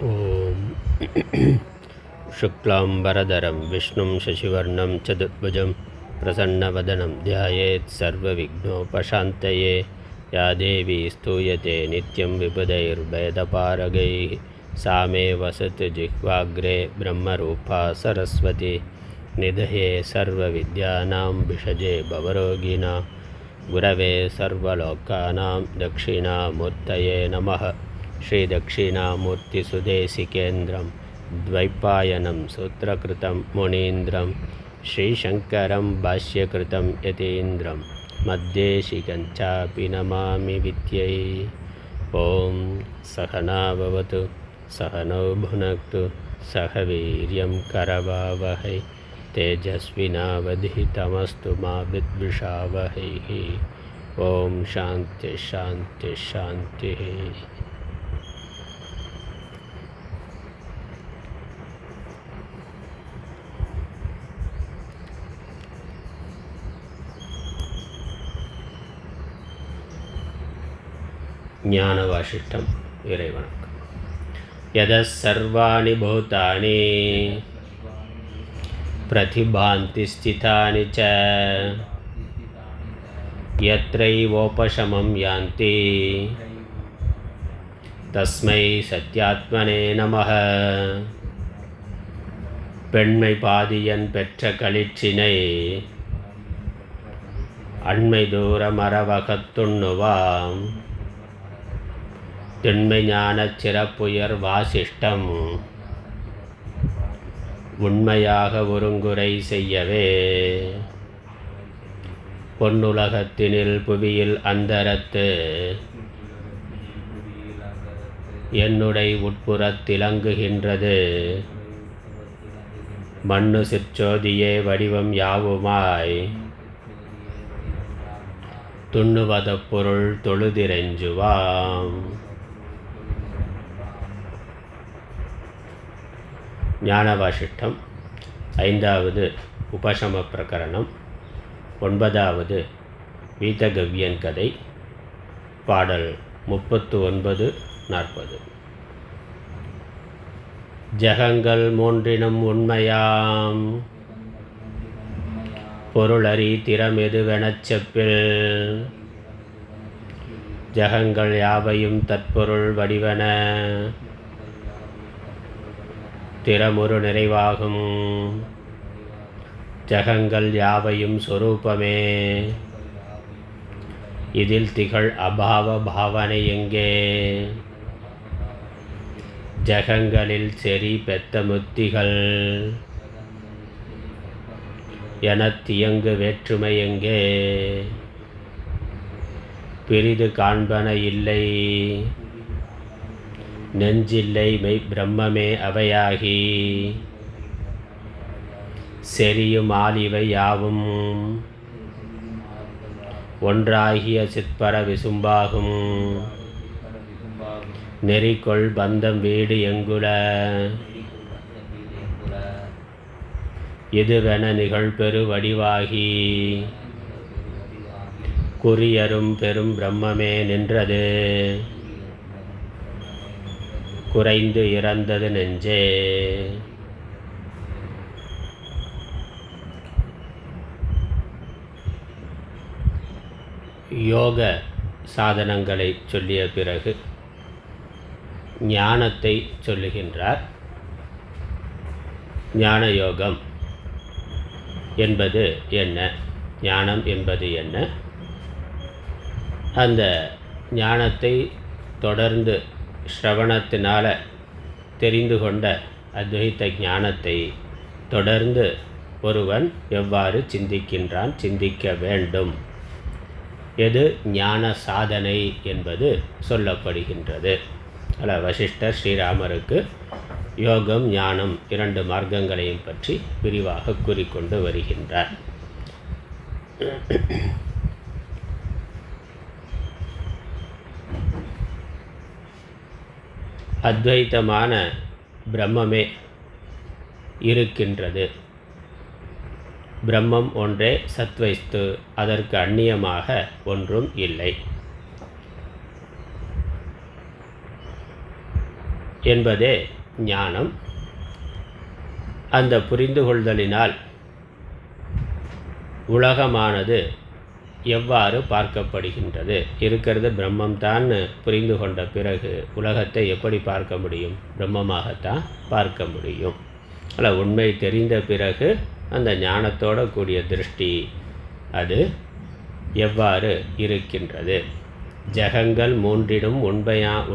ஓம் சுக்லாம்பரதரம் விஷ்ணும் சசிவர்ணம் சதுர்புஜம் பிரசன்னவதனம் த்யாயேத் சர்வவிக்னோபசாந்தயே யா தேவி ஸ்தூயதே நித்யம் விபுதைர்வேதபாரகைः सा मे वसतु जिह्वाग्रे ब्रह्मरूपा सरस्वती निधये सर्वविद्यानां विषजे भवरोगिणां गुरवे सर्वलोकानां दक्षिणामूर्तये नमः. श्रीदक्षिणामूर्तिसुदेशिकेन्द्रं द्वैपायनं सूत्रकृतं मुनीन्द्रं श्रीशङ्करं भाष्यकृतं यतीन्द्रं मद्देशिकञ्चापि नमामि विद्यै. ॐ सहना भवतु सहनौ भुनक्तु सह वीर्यं करवावहै तेजस्विनावधितमस्तु मा विद्विषावहैः. ॐ शान्ति शान्ति शान्तिः. ஞானவாசிஷ்டம் இறைவணக்கம். யதஸ் சர்வாணி பூதானி பிரதிபாந்தி ஸ்திதானி ச யத்ரைவோபசமம் யாந்தி தஸ்மை சத்யாத்மனே நமः. பெண்மை பாதியன் பெற்ற களிற்றினை அண்மை தூர மரவகத்துண்ணுவாம் திண்மை ஞானச் சிறப்புயர் வாசிஷ்டம் உண்மையாக ஒருங்குரை செய்யவே. பொன்னுலகத்தினில் புவியில் அந்தரத்து என்னுடை உட்புறத்திலங்குகின்றது மண்ணு சிற்றோதியே வடிவம் யாவுமாய் துண்ணுவத பொருள் தொழுதிரெஞ்சுவாம். ஞானவாசிஷ்டம் 5வது உபசம பிரகரணம் 9வது வீதகவ்யன் கதை பாடல் 39-40. ஜகங்கள் மூன்றினும் உண்மையாம் பொருளறி திறமெதுவெனச் செப்பில் ஜகங்கள் யாவையும் தற்பொருள் வடிவன திறமுறு நிறைவாகும். ஜகங்கள் யாவையும் சொரூபமே இதில் திகழ் அபாவ பாவனை எங்கே. ஜகங்களில் செறி பெத்த முத்திகள் எனத் தியங்கு வேற்றுமை எங்கே. பிரிது காண்பன இல்லை நெஞ்சில்லை மெய் பிரம்மமே அவையாகி. செரியும் ஆலிவை யாவும் ஒன்றாகிய சிற்பர விசும்பாகும். நெறிகொள் பந்தம் வீடு எங்குல இதுவென நிகழ்பெரு வடிவாகி. குறியரும் பெரும் பிரம்மமே நின்றது குறைந்து இறந்தது நெஞ்சே. யோக சாதனங்களை சொல்லிய பிறகு ஞானத்தை சொல்லுகின்றார். ஞான யோகம் என்பது என்ன, ஞானம் என்பது என்ன, அந்த ஞானத்தை தொடர்ந்து ஸ்ரவணத்தினால் தெரிந்து கொண்ட அத்வைத ஞானத்தை தொடர்ந்து ஒருவன் எவ்வாறு சிந்திக்கின்றான், சிந்திக்க வேண்டும், எது ஞான சாதனை என்பது சொல்லப்படுகின்றது. வசிஷ்டர் ஸ்ரீராமருக்கு யோகம் ஞானம் 2 மார்க்கங்களையும் பற்றி விரிவாக கூறிக்கொண்டு வருகின்றார். அத்வைத்தமான பிரம்மமே இருக்கின்றது. பிரம்மம் ஒன்றே சத்வைஸ்து, அதற்கு அந்நியமாக ஒன்றும் இல்லை. என்பதே ஞானம். அந்த புரிந்து கொள்தலினால் உலகமானது எவ்வாறு பார்க்கப்படுகின்றது, இருக்கிறது பிரம்மம்தான் புரிந்து கொண்ட பிறகு உலகத்தை எப்படி பார்க்க முடியும்? பிரம்மமாகத்தான் பார்க்க முடியும். அல்ல, உண்மை தெரிந்த பிறகு அந்த ஞானத்தோட கூடிய திருஷ்டி அது எவ்வாறு இருக்கின்றது? ஜகங்கள் மூன்றிடும்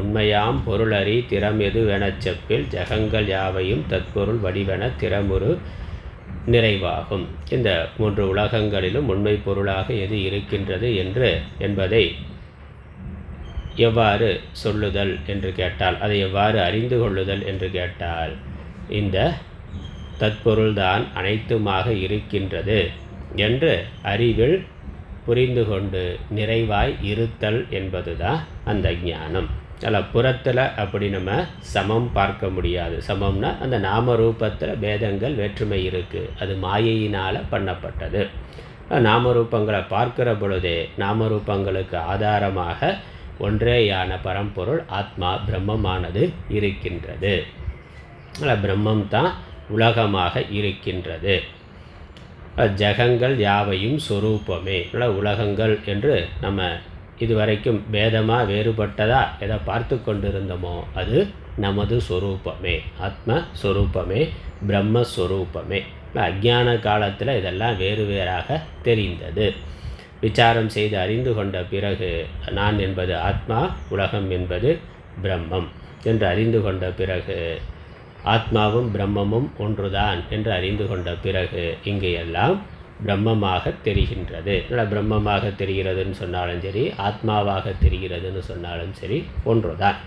உண்மையாம் பொருளறி திறம் எதுவெனச் செப்பில் ஜகங்கள் யாவையும் தற்பொருள் வடிவென திறமுறு நிறைவாகும். இந்த 3 உலகங்களிலும் உண்மை பொருளாக எது இருக்கின்றது என்பதை எவ்வாறு சொல்லுதல் என்று கேட்டால், அதை எவ்வாறு அறிந்து கொள்ளுதல் என்று கேட்டால், இந்த தற்பொருள்தான் அனைத்துமாக இருக்கின்றது என்று அறிவில் புரிந்து கொண்டு நிறைவாய் இருத்தல் என்பதுதான் அந்த ஞானம். அதில் புறத்தில் அப்படி நம்ம சமம் பார்க்க முடியாது. சமம்னா அந்த நாம ரூபத்தில் பேதங்கள் வேற்றுமை இருக்குது, அது மாயையினால் பண்ணப்பட்டது. நாமரூபங்களை பார்க்கிற பொழுதே நாமரூபங்களுக்கு ஆதாரமாக ஒன்றேயான பரம்பொருள் ஆத்மா பிரம்மமானது இருக்கின்றது. பிரம்மம் தான் உலகமாக இருக்கின்றது. ஜகங்கள் யாவையும் சொரூபமே. உலகங்கள் என்று நம்ம இதுவரைக்கும் பேதமாக வேறுபட்டதா எதை பார்த்து கொண்டிருந்தோமோ அது நமது சொரூபமே, ஆத்மஸ்வரூபமே, பிரம்மஸ்வரூபமே. அஞ்ஞான காலத்தில் இதெல்லாம் வேறு வேறாக தெரிந்தது. விசாரம் செய்து அறிந்து கொண்ட பிறகு நான் என்பது ஆத்மா, உலகம் என்பது பிரம்மம் என்று அறிந்து கொண்ட பிறகு, ஆத்மாவும் பிரம்மமும் ஒன்றுதான் என்று அறிந்து கொண்ட பிறகு இங்கே எல்லாம் பிரம்மமாக தெரிகின்றது. பிரம்மமாக தெரிகிறதுன்னு சொன்னாலும் சரி, ஆத்மாவாக தெரிகிறதுன்னு சொன்னாலும் சரி, ஒன்றுதான்.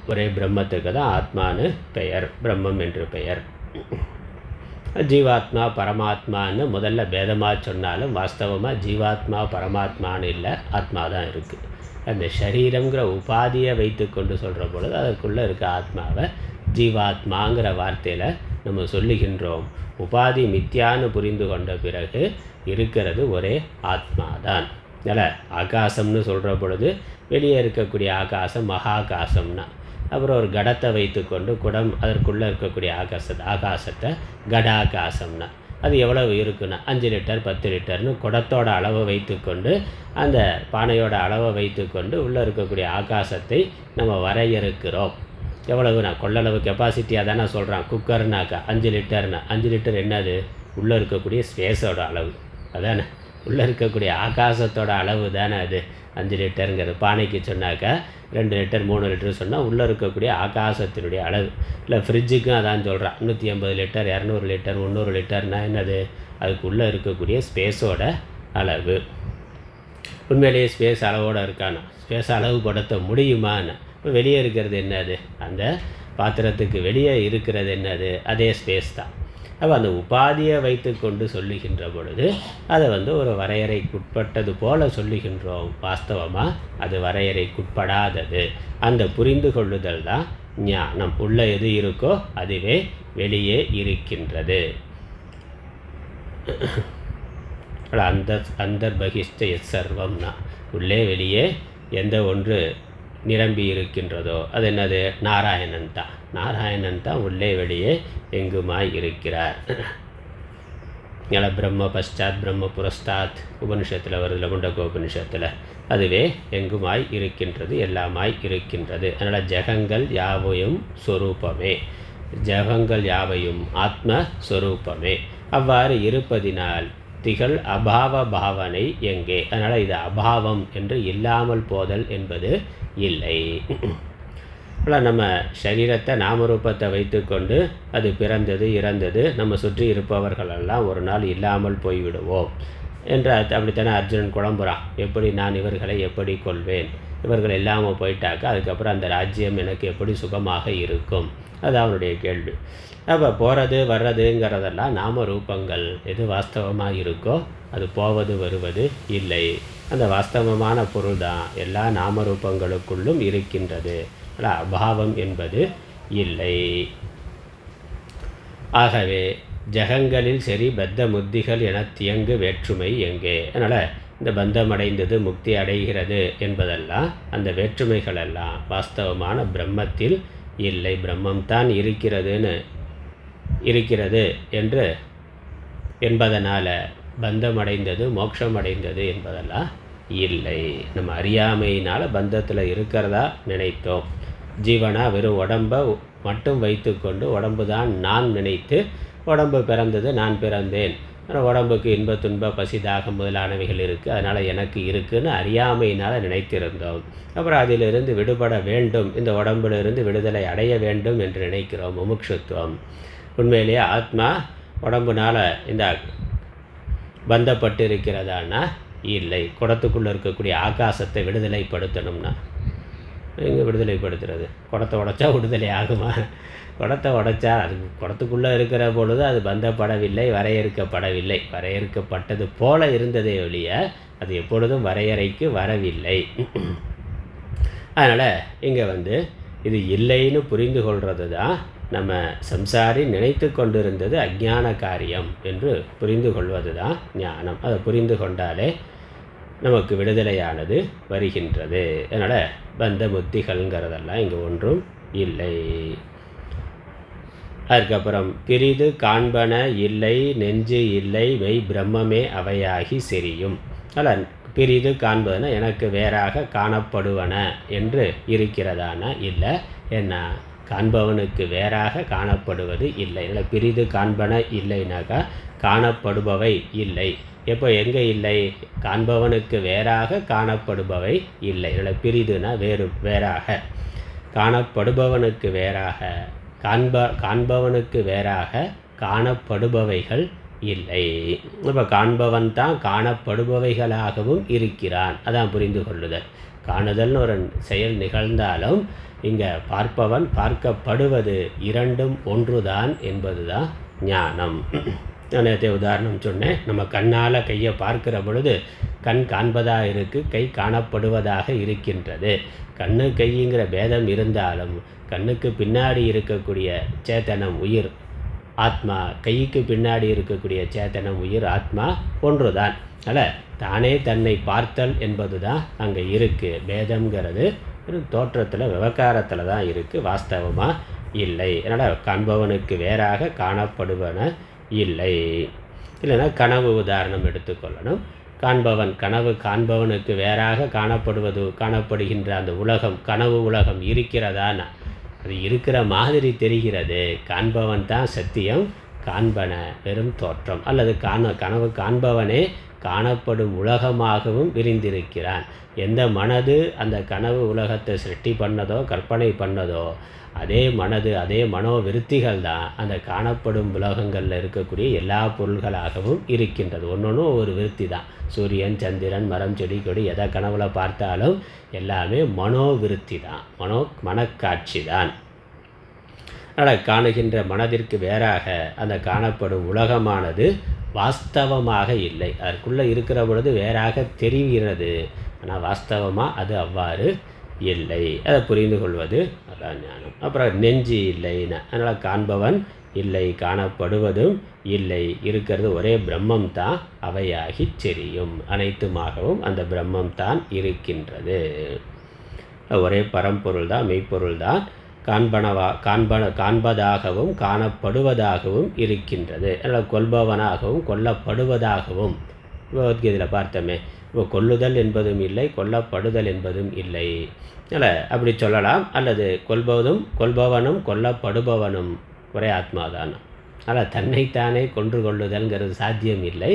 ஒரே பிரம்மத்துக்கு தான் ஆத்மான்னு பெயர், பிரம்மம் என்று பெயர். ஜீவாத்மா பரமாத்மான்னு முதல்ல பேதமாக சொன்னாலும் வாஸ்தவமாக ஜீவாத்மா பரமாத்மான்னு இல்லை, ஆத்மா தான் இருக்குது. அந்த சரீரங்கிற உபாதியை வைத்து கொண்டு சொல்கிற பொழுது அதற்குள்ளே இருக்க ஆத்மாவை ஜீவாத்மாங்கிற வார்த்தையில் நம்ம சொல்லுகின்றோம். உபாதி மித்யான்னு புரிந்து கொண்ட பிறகு இருக்கிறது ஒரே ஆத்மாதான். அதில் ஆகாசம்னு சொல்கிற பொழுது வெளியே இருக்கக்கூடிய ஆகாசம் மகாகாசம்னா, அப்புறம் ஒரு கடத்தை வைத்து கொண்டு குடம் அதற்குள்ளே இருக்கக்கூடிய ஆகாசத்தை கடாகாசம்னா, அது எவ்வளவு இருக்குன்னா 5 லிட்டர் 10 லிட்டர்னு குடத்தோட அளவை வைத்து கொண்டு அந்த பானையோட அளவை வைத்து கொண்டு உள்ளே இருக்கக்கூடிய ஆகாசத்தை நம்ம வரையறுக்கிறோம். எவ்வளவுனா கொள்ளளவு கெப்பாசிட்டியாக தானே சொல்கிறான். குக்கர்னாக்கா 5 லிட்டர்னா 5 லிட்டர் என்னது? உள்ளே இருக்கக்கூடிய ஸ்பேஸோட அளவு அதானே, உள்ளே இருக்கக்கூடிய ஆகாசத்தோட அளவு தானே அது 5 லிட்டருங்கிறது. பானைக்கு சொன்னாக்கா 2 லிட்டர் 3 லிட்டர் சொன்னால் உள்ளே இருக்கக்கூடிய ஆகாசத்தினுடைய அளவு. இல்லை ஃப்ரிட்ஜுக்கும் அதான் சொல்கிறான். 150 லிட்டர் 200 லிட்டர் 300 லிட்டர்னால் என்னது? அதுக்கு உள்ளே இருக்கக்கூடிய ஸ்பேஸோட அளவு. உண்மையிலேயே ஸ்பேஸ் அளவோடு இருக்கானா? ஸ்பேஸ் அளவு படுத்த முடியுமான்னு. இப்போ வெளியே இருக்கிறது என்னது? அந்த பாத்திரத்துக்கு வெளியே இருக்கிறது என்னது? அதே ஸ்பேஸ் தான். அப்போ அந்த உபாதியை வைத்து கொண்டு சொல்லுகின்ற பொழுது அதை ஒரு வரையறைக்குட்பட்டது போல சொல்லுகின்றோம். வாஸ்தவமாக அது வரையறைக்குட்படாதது. அந்த புரிந்து கொள்ளுதல் தான் ஞானம். உள்ளே எது இருக்கோ அதுவே வெளியே இருக்கின்றது. அந்தர்பகிஷ்ட எஸ் சர்வம்னா, உள்ளே வெளியே எந்த ஒன்று நிரம்பி இருக்கின்றதோ அது என்னது? நாராயணன் தான். நாராயணன் தான் உள்ளே வெளியே எங்குமாய் இருக்கிறார். பிரம்ம பஷ்டாத் பிரம்ம புரஸ்தாத் உபனிஷத்தில் வருதுல, முண்டகோபனிஷத்தில், அதுவே எங்குமாய் இருக்கின்றது, எல்லாமாய் இருக்கின்றது. அதனால் ஜகங்கள் யாவையும் சொரூபமே, ஜகங்கள் யாவையும் ஆத்மஸ்வரூபமே. அவ்வாறு இருப்பதினால் திகழ் அபாவ பாவனை எங்கே? அதனால் இது அபாவம் என்று இல்லாமல் போதல் என்பது இல்லை. நம்ம சரீரத்தை நாமரூபத்தை வைத்து கொண்டு அது பிறந்தது இறந்தது, நம்ம சுற்றி இருப்பவர்களெல்லாம் ஒரு நாள் இல்லாமல் போய்விடுவோம் என்று அப்படித்தானே அர்ஜுனன் குழம்புறான். எப்படி நான் இவர்களை எப்படி கொள்வேன்? இவர்கள் இல்லாமல் போயிட்டாக்கா அதுக்கப்புறம் அந்த ராஜ்யம் எனக்கு எப்படி சுகமாக இருக்கும்? அது அவனுடைய கேள்வி. அப்போ போகிறது வர்றதுங்கிறதெல்லாம் நாம ரூபங்கள். எது வாஸ்தவமாக இருக்கோ அது போவது வருவது இல்லை. அந்த வாஸ்தவமான பொருள் தான் எல்லா நாமரூபங்களுக்குள்ளும் இருக்கின்றது. அபாவம் என்பது இல்லை. ஆகவே ஜகங்களில் சரி பத்த முத்திகள் என தியங்கு வேற்றுமை எங்கே? அதனால் இந்த பந்தம் அடைந்தது முக்தி அடைகிறது என்பதெல்லாம் அந்த வேற்றுமைகளெல்லாம் வாஸ்தவமான பிரம்மத்தில் இல்லை. பிரம்மம்தான் இருக்கிறது என்று என்பதனால் பந்தமடைந்தது மோட்சமடைந்தது என்பதெல்லாம் இல்லை. நம்ம அறியாமையினால் பந்தத்தில் இருக்கிறதா நினைத்தோம். ஜீவனா வெறும் உடம்பை மட்டும் வைத்து கொண்டு உடம்பு தான் நான் நினைத்து உடம்பு பிறந்தது நான் பிறந்தேன், உடம்புக்கு இன்ப துன்ப பசி தாகம் முதலானவைகள் இருக்குது, அதனால் எனக்கு இருக்குதுன்னு அறியாமையினால் நினைத்திருந்தோம். அப்புறம் அதிலிருந்து விடுபட வேண்டும், இந்த உடம்பிலிருந்து விடுதலை அடைய வேண்டும் என்று நினைக்கிறோம். முமுட்சுத்துவம். உண்மையிலேயே ஆத்மா உடம்புனால் இந்த பந்தப்பட்டு இருக்கிறதானா? இல்லை. குடத்துக்குள்ளே இருக்கக்கூடிய ஆகாசத்தை விடுதலைப்படுத்தணும்னா எங்கே விடுதலைப்படுத்துறது? குடத்தை உடைச்சா விடுதலை ஆகுமா? குடத்தை உடைச்சா அது குடத்துக்குள்ளே இருக்கிற பொழுது அது பந்தப்படவில்லை, வரையறுக்கப்படவில்லை. வரையறுக்கப்பட்டது போல இருந்ததே ஒழிய அது எப்பொழுதும் வரையறைக்கு வரவில்லை. அதனால் இங்கே இது இல்லைன்னு புரிந்து கொள்வது தான் நம்ம சம்சாரி நினைத்து கொண்டிருந்தது அஞ்ஞான காரியம் என்று புரிந்து கொள்வது தான் ஞானம். அதை புரிந்து கொண்டாலே நமக்கு விடுதலையானது வருகின்றது. அதனால் பந்த புத்திகள்ங்கிறதெல்லாம் இங்கே ஒன்றும் இல்லை. அதுக்கப்புறம் பிரிது காண்பன இல்லை, நெஞ்சு இல்லை, மெய் பிரம்மமே அவையாகி செரியும். அதில் பிரிது காண்பதுன்னா எனக்கு வேறாக காணப்படுவன என்று இருக்கிறதான இல்லை. என்ன? காண்பவனுக்கு வேறாக காணப்படுவது இல்லை. இதில் பிரிது காண்பன இல்லைனாக்கா காணப்படுபவை இல்லை. எப்போ எங்கே இல்லை? காண்பவனுக்கு வேறாக காணப்படுபவை இல்லை. இதில் பிரிதுனா வேறாக, காணப்படுபவனுக்கு வேறாக, காண்பவனுக்கு வேறாக காணப்படுபவைகள் இல்லை. இப்போ காண்பவன் தான் காணப்படுபவைகளாகவும் இருக்கிறான். அதான் புரிந்து கொள்ளுதல். காணுதல்னு ஒரு செயல் நிகழ்ந்தாலும் இங்கே பார்ப்பவன் பார்க்கப்படுவது இரண்டும் ஒன்றுதான் என்பது தான் ஞானம். நான் நேற்று உதாரணம் சொன்னேன். நம்ம கண்ணால் கையை பார்க்கிற பொழுது கண் காண்பதாக இருக்குது, கை காணப்படுவதாக இருக்கின்றது. கண்ணு கைங்கிற பேதம் இருந்தாலும் கண்ணுக்கு பின்னாடி இருக்கக்கூடிய சேத்தனம் உயிர் ஆத்மா, கைக்கு பின்னாடி இருக்கக்கூடிய சேத்தனம் உயிர் ஆத்மா ஒன்று தான். அதில் தானே தன்னை பார்த்தல் என்பது தான் அங்கே இருக்குது. பேதம்ங்கிறது ஒரு தோற்றத்தில் விவகாரத்தில் தான் இருக்குது, வாஸ்தவமாக இல்லை. அதனால் காண்பவனுக்கு வேறாக காணப்படுவன இல்லை. இல்லைன்னா கனவு உதாரணம் எடுத்துக்கொள்ளணும். கனவு காண்பவனுக்கு வேறாக காணப்படுகின்ற அந்த உலகம், கனவு உலகம் இருக்கிறதானா? அது இருக்கிற மாதிரி தெரிகிறது. காண்பவன் தான் சத்தியம், காண்பன வெறும் தோற்றம். அல்லது கனவு காண்பவனே காணப்படும் உலகமாகவும் விரிந்திருக்கிறான். எந்த மனது அந்த கனவு உலகத்தை சிருஷ்டி பண்ணதோ கற்பனை பண்ணதோ அதே மனது, அதே மனோவிருத்திகள் தான் அந்த காணப்படும் உலகங்களில் இருக்கக்கூடிய எல்லா பொருள்களாகவும் இருக்கின்றது. ஒன்று ஒரு விருத்தி தான். சூரியன், சந்திரன், மரம், செடி, கொடி எதை கனவுல பார்த்தாலும் எல்லாமே மனோவிருத்தி தான், மனக்காட்சி தான். அதனால் காணுகின்ற மனதிற்கு வேறாக அந்த காணப்படும் உலகமானது வாஸ்தவமாக இல்லை. அதற்குள்ளே இருக்கிற பொழுது வேறாக தெரிகிறது, ஆனால் வாஸ்தவமாக அது அவ்வாறு இல்லை. அதை புரிந்து கொள்வது அதான் ஞானம். அப்புறம் நெஞ்சு இல்லைன்னு, அதனால் காண்பவன் இல்லை, காணப்படுவதும் இல்லை, இருக்கிறது ஒரே பிரம்மம் தான் அவையாகி செரியும். அனைத்துமாகவும் அந்த பிரம்மம் தான் இருக்கின்றது. ஒரே பரம்பொருள் தான், மெய்ப்பொருள் தான் காண்பதாகவும் காணப்படுவதாகவும் இருக்கின்றது. அதனால் கொல்பவனாகவும் கொல்லப்படுவதாகவும் பகவத்கீதையில் பார்த்தோமே. இப்போ கொல்லுதல் என்பதும் இல்லை, கொல்லப்படுதல் என்பதும் இல்லை. அதனால் அப்படி சொல்லலாம். அல்லது கொல்பவனும் கொல்லப்படுபவனும் ஒரே ஆத்மாதான். ஆனால் தன்னைத்தானே கொன்று கொள்ளுதல்ங்கிறது சாத்தியம் இல்லை.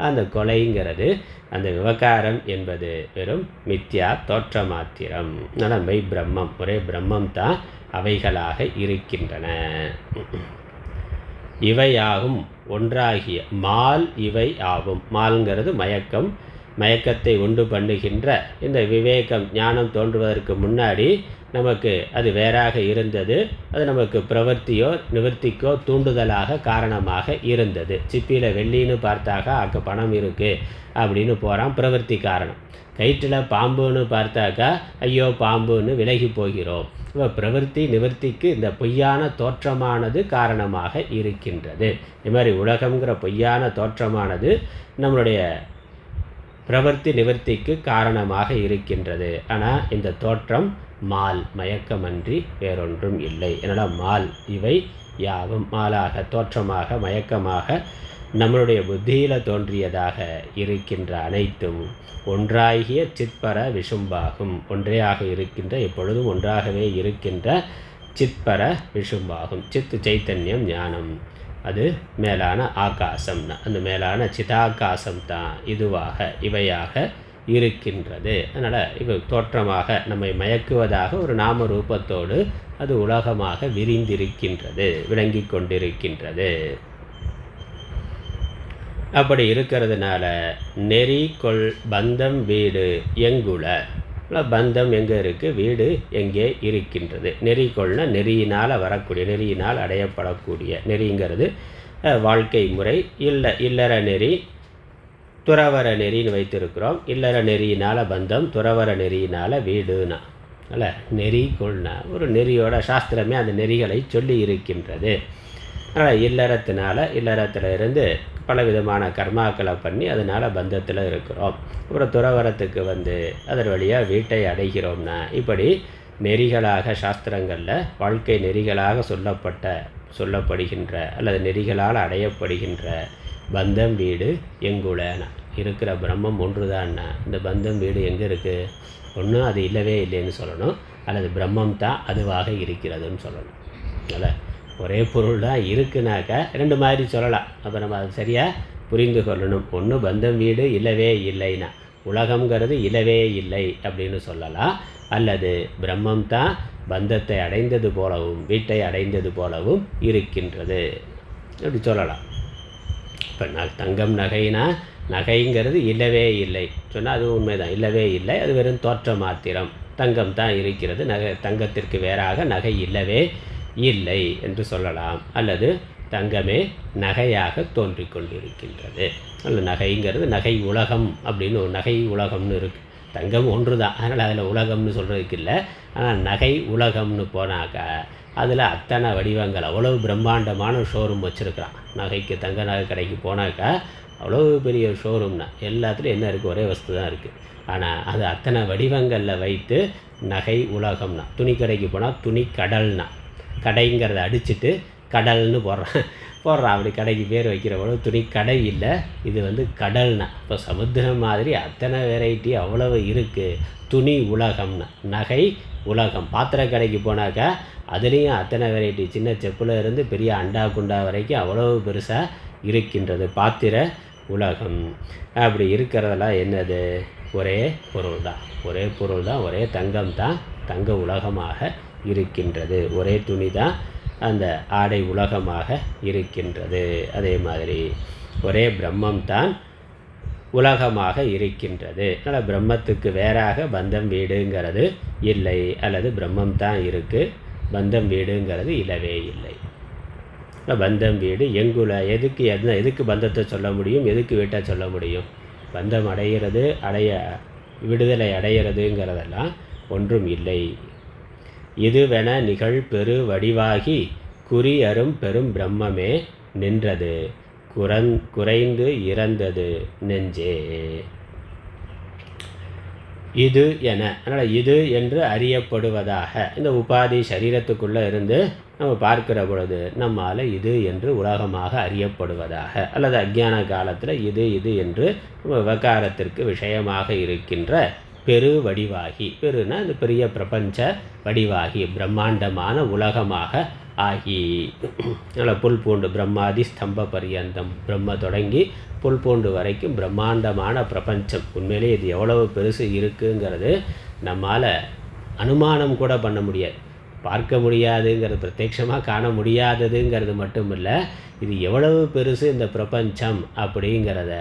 அந்த கொலைங்கிறது, அந்த விவகாரம் என்பது வெறும் மித்யா தோற்ற மாத்திரம். அதனால் மெய் பிரம்மம், ஒரே பிரம்மம் தான் அவைகளாக இருக்கின்றன. இவையாகும் ஒன்றாகிய மால் இவை ஆகும். மால்ங்கிறது மயக்கம், மயக்கத்தை உண்டு பண்ணுகின்ற இந்த விவேகம், ஞானம் தோன்றுவதற்கு முன்னாடி நமக்கு அது வேறாக இருந்தது. அது நமக்கு பிரவர்த்தியோ நிவர்த்திக்கோ தூண்டுதலாக காரணமாக இருந்தது. சிப்பியில் வெள்ளின்னு பார்த்தாக்கா அங்கே பணம் இருக்குது அப்படின்னு போகிறான், பிரவர்த்தி காரணம். கயிற்றில் பாம்புன்னு பார்த்தாக்கா ஐயோ பாம்புன்னு விலகி போகிறோம். இப்போ பிரவர்த்தி நிவர்த்திக்கு இந்த பொய்யான தோற்றமானது காரணமாக இருக்கின்றது. இது மாதிரி உலகங்கிற பொய்யான தோற்றமானது நம்மளுடைய பிரவர்த்தி நிவர்த்திக்கு காரணமாக இருக்கின்றது. ஆனால் இந்த தோற்றம் மால், மயக்கமன்றி வேறொன்றும் இல்லை. அதனால் மால் இவை யாவும் மாலாக தோற்றமாக மயக்கமாக நம்மளுடைய புத்தியில் தோன்றியதாக இருக்கின்ற அனைத்தும் ஒன்றாகிய சித்பர விஷும்பாகும். ஒன்றேயாக இருக்கின்ற, எப்பொழுதும் ஒன்றாகவே இருக்கின்ற சித்பர விஷும்பாகும். சித்து சைத்தன்யம் ஞானம், அது மேலான ஆகாசம்னா அந்த மேலான சிதாகாசம் தான் இதுவாக இவையாக இருக்கின்றது. அதனால் இவை தோற்றமாக நம்மை மயக்குவதாக ஒரு நாம ரூபத்தோடு அது உலகமாக விரிந்திருக்கின்றது, விளங்கி கொண்டிருக்கின்றது. அப்படி இருக்கிறதுனால நெறி கொள் பந்தம் வீடு எங்குல, பந்தம் எங்கே இருக்குது, வீடு எங்கே இருக்கின்றது. நெறி கொள்னா நெறியினால் வரக்கூடிய, நெறியினால் அடையப்படக்கூடிய. நெறிங்கிறது வாழ்க்கை முறை. இல்லற நெறி, துறவர நெறின்னு வைத்திருக்கிறோம். இல்லற நெறியினால் பந்தம், துறவர நெறியினால் வீடுனா. அல்ல, நெறி கொள்னா ஒரு நெறியோட சாஸ்திரமே அந்த நெறிகளை சொல்லி இருக்கின்றது. அதனால் இல்லறத்தில் இருந்து பலவிதமான கர்மாக்களை பண்ணி அதனால் பந்தத்தில் இருக்கிறோம். அப்புறம் துறவரத்துக்கு வந்து அதன் வழியாக வீட்டை அடைகிறோம்னா இப்படி நெறிகளாக சாஸ்திரங்களில் வாழ்க்கை நெறிகளாக சொல்லப்படுகின்ற அல்லது நெறிகளால் அடையப்படுகின்ற பந்தம் வீடு எங்குலனா இருக்கிற பிரம்மம் ஒன்று தான்னா இந்த பந்தம் வீடு எங்கே இருக்குது? ஒன்றும் அது இல்லவே இல்லைன்னு சொல்லணும், அல்லது பிரம்மம் தான் அதுவாக இருக்கிறதுன்னு சொல்லணும். அதில் ஒரே பொருள் தான் இருக்குனாக்கா ரெண்டு மாதிரி சொல்லலாம். அப்போ நம்ம அது சரியாக புரிந்து கொள்ளணும். ஒன்று பந்தம் வீடு இல்லவே இல்லைன்னா உலகங்கிறது இல்லவே இல்லை அப்படின்னு சொல்லலாம், அல்லது பிரம்மம் தான் பந்தத்தை அடைந்தது போலவும் வீட்டை அடைந்தது போலவும் இருக்கின்றது அப்படி சொல்லலாம். இப்போ தங்கம் நகைனா நகைங்கிறது இல்லவே இல்லை சொன்னால் அது உண்மைதான், இல்லவே இல்லை, அது வெறும் தோற்ற மாத்திரம். தங்கம் தான் இருக்கிறது, தங்கத்திற்கு வேறாக நகை இல்லவே இல்லை என்று சொல்லலாம். அல்லது தங்கமே நகையாக தோன்றி கொண்டிருக்கின்றது. அல்ல, நகைங்கிறது நகை உலகம் அப்படின்னு ஒரு நகை உலகம்னு இருக்குது. தங்கம் ஒன்று தான், அதனால் அதில் உலகம்னு சொல்கிறதுக்கு இல்லை. ஆனால் நகை உலகம்னு போனாக்கா அதில் அத்தனை வடிவங்கள், அவ்வளவு பிரம்மாண்டமான ஷோரூம் வச்சுருக்கிறான். நகைக்கு தங்க நகை கடைக்கு போனாக்கா அவ்வளோ பெரிய ஷோரூம்னா எல்லாத்துலேயும் என்ன இருக்குது, ஒரே வஸ்து தான் இருக்குது. ஆனால் அது அத்தனை வடிவங்களில் வைத்து நகை உலகம்னா. துணி கடைக்கு போனால் துணி கடல்னா, கடைங்கிறத அடிச்சுட்டு கடல்னு போடுறான். அப்படி கடைக்கு பேர் வைக்கிறவளோ துணி கடை இல்லை, இது வந்து கடல்னா. இப்போ சமுத்திரம் மாதிரி அத்தனை வெரைட்டி அவ்வளவு இருக்குது. துணி உலகம்னா, நகை உலகம். பாத்திர கடைக்கு போனாக்கா அதுலேயும் அத்தனை வெரைட்டி, சின்ன செப்பில் இருந்து பெரிய அண்டா குண்டா வரைக்கும் அவ்வளவு பெருசாக இருக்கின்றது பாத்திர உலகம். அப்படி இருக்கிறதெல்லாம் என்னது, ஒரே பொருள் தான், ஒரே பொருள் தான், ஒரே தங்கம் தான் தங்க உலகமாக இருக்கின்றது. ஒரே துணி தான் அந்த ஆடை உலகமாக இருக்கின்றது. அதே மாதிரி ஒரே பிரம்மம் தான் உலகமாக இருக்கின்றது. அதனால் பிரம்மத்துக்கு வேறாக பந்தம் வீடுங்கிறது இல்லை, அல்லது பிரம்மம் தான் இருக்குது, பந்தம் வீடுங்கிறது இல்லவே இல்லை. பந்தம் வீடு எங்குல, எதுக்கு பந்தத்தை சொல்ல முடியும், எதுக்கு வீட்டை சொல்ல முடியும்? பந்தம் அடைகிறது, விடுதலை அடைகிறதுங்கிறதெல்லாம் ஒன்றும் இல்லை. இதுவென நிகழ் பெரு வடிவாகி குறி அரும் பெரும் பிரம்மமே நின்றது குறைந்து இறந்தது நெஞ்சே. இது என, அதனால் இது என்று அறியப்படுவதாக இந்த உபாதி சரீரத்துக்குள்ளே இருந்து நம்ம பார்க்கிற பொழுது நம்மால் இது என்று உலகமாக அறியப்படுவதாக, அல்லது அஞ்ஞான காலத்தில் இது என்று விவகாரத்திற்கு விஷயமாக இருக்கின்ற பெரு வடிவாகி, பெருனா இந்த பெரிய பிரபஞ்ச வடிவாகி பிரம்மாண்டமான உலகமாக ஆகி, அதில் புல் பூண்டு பிரம்மாதி ஸ்தம்ப பரியந்தம், பிரம்ம தொடங்கி புல் பூண்டு வரைக்கும் பிரம்மாண்டமான பிரபஞ்சம். உண்மையிலே இது எவ்வளவு பெருசு இருக்குங்கிறது நம்மால் அனுமானம் கூட பண்ண முடியாது, பார்க்க முடியாதுங்கிறது, பிரத்யட்சமாக காண முடியாததுங்கிறது மட்டும் இல்லை, இது எவ்வளவு பெருசு இந்த பிரபஞ்சம் அப்படிங்கிறத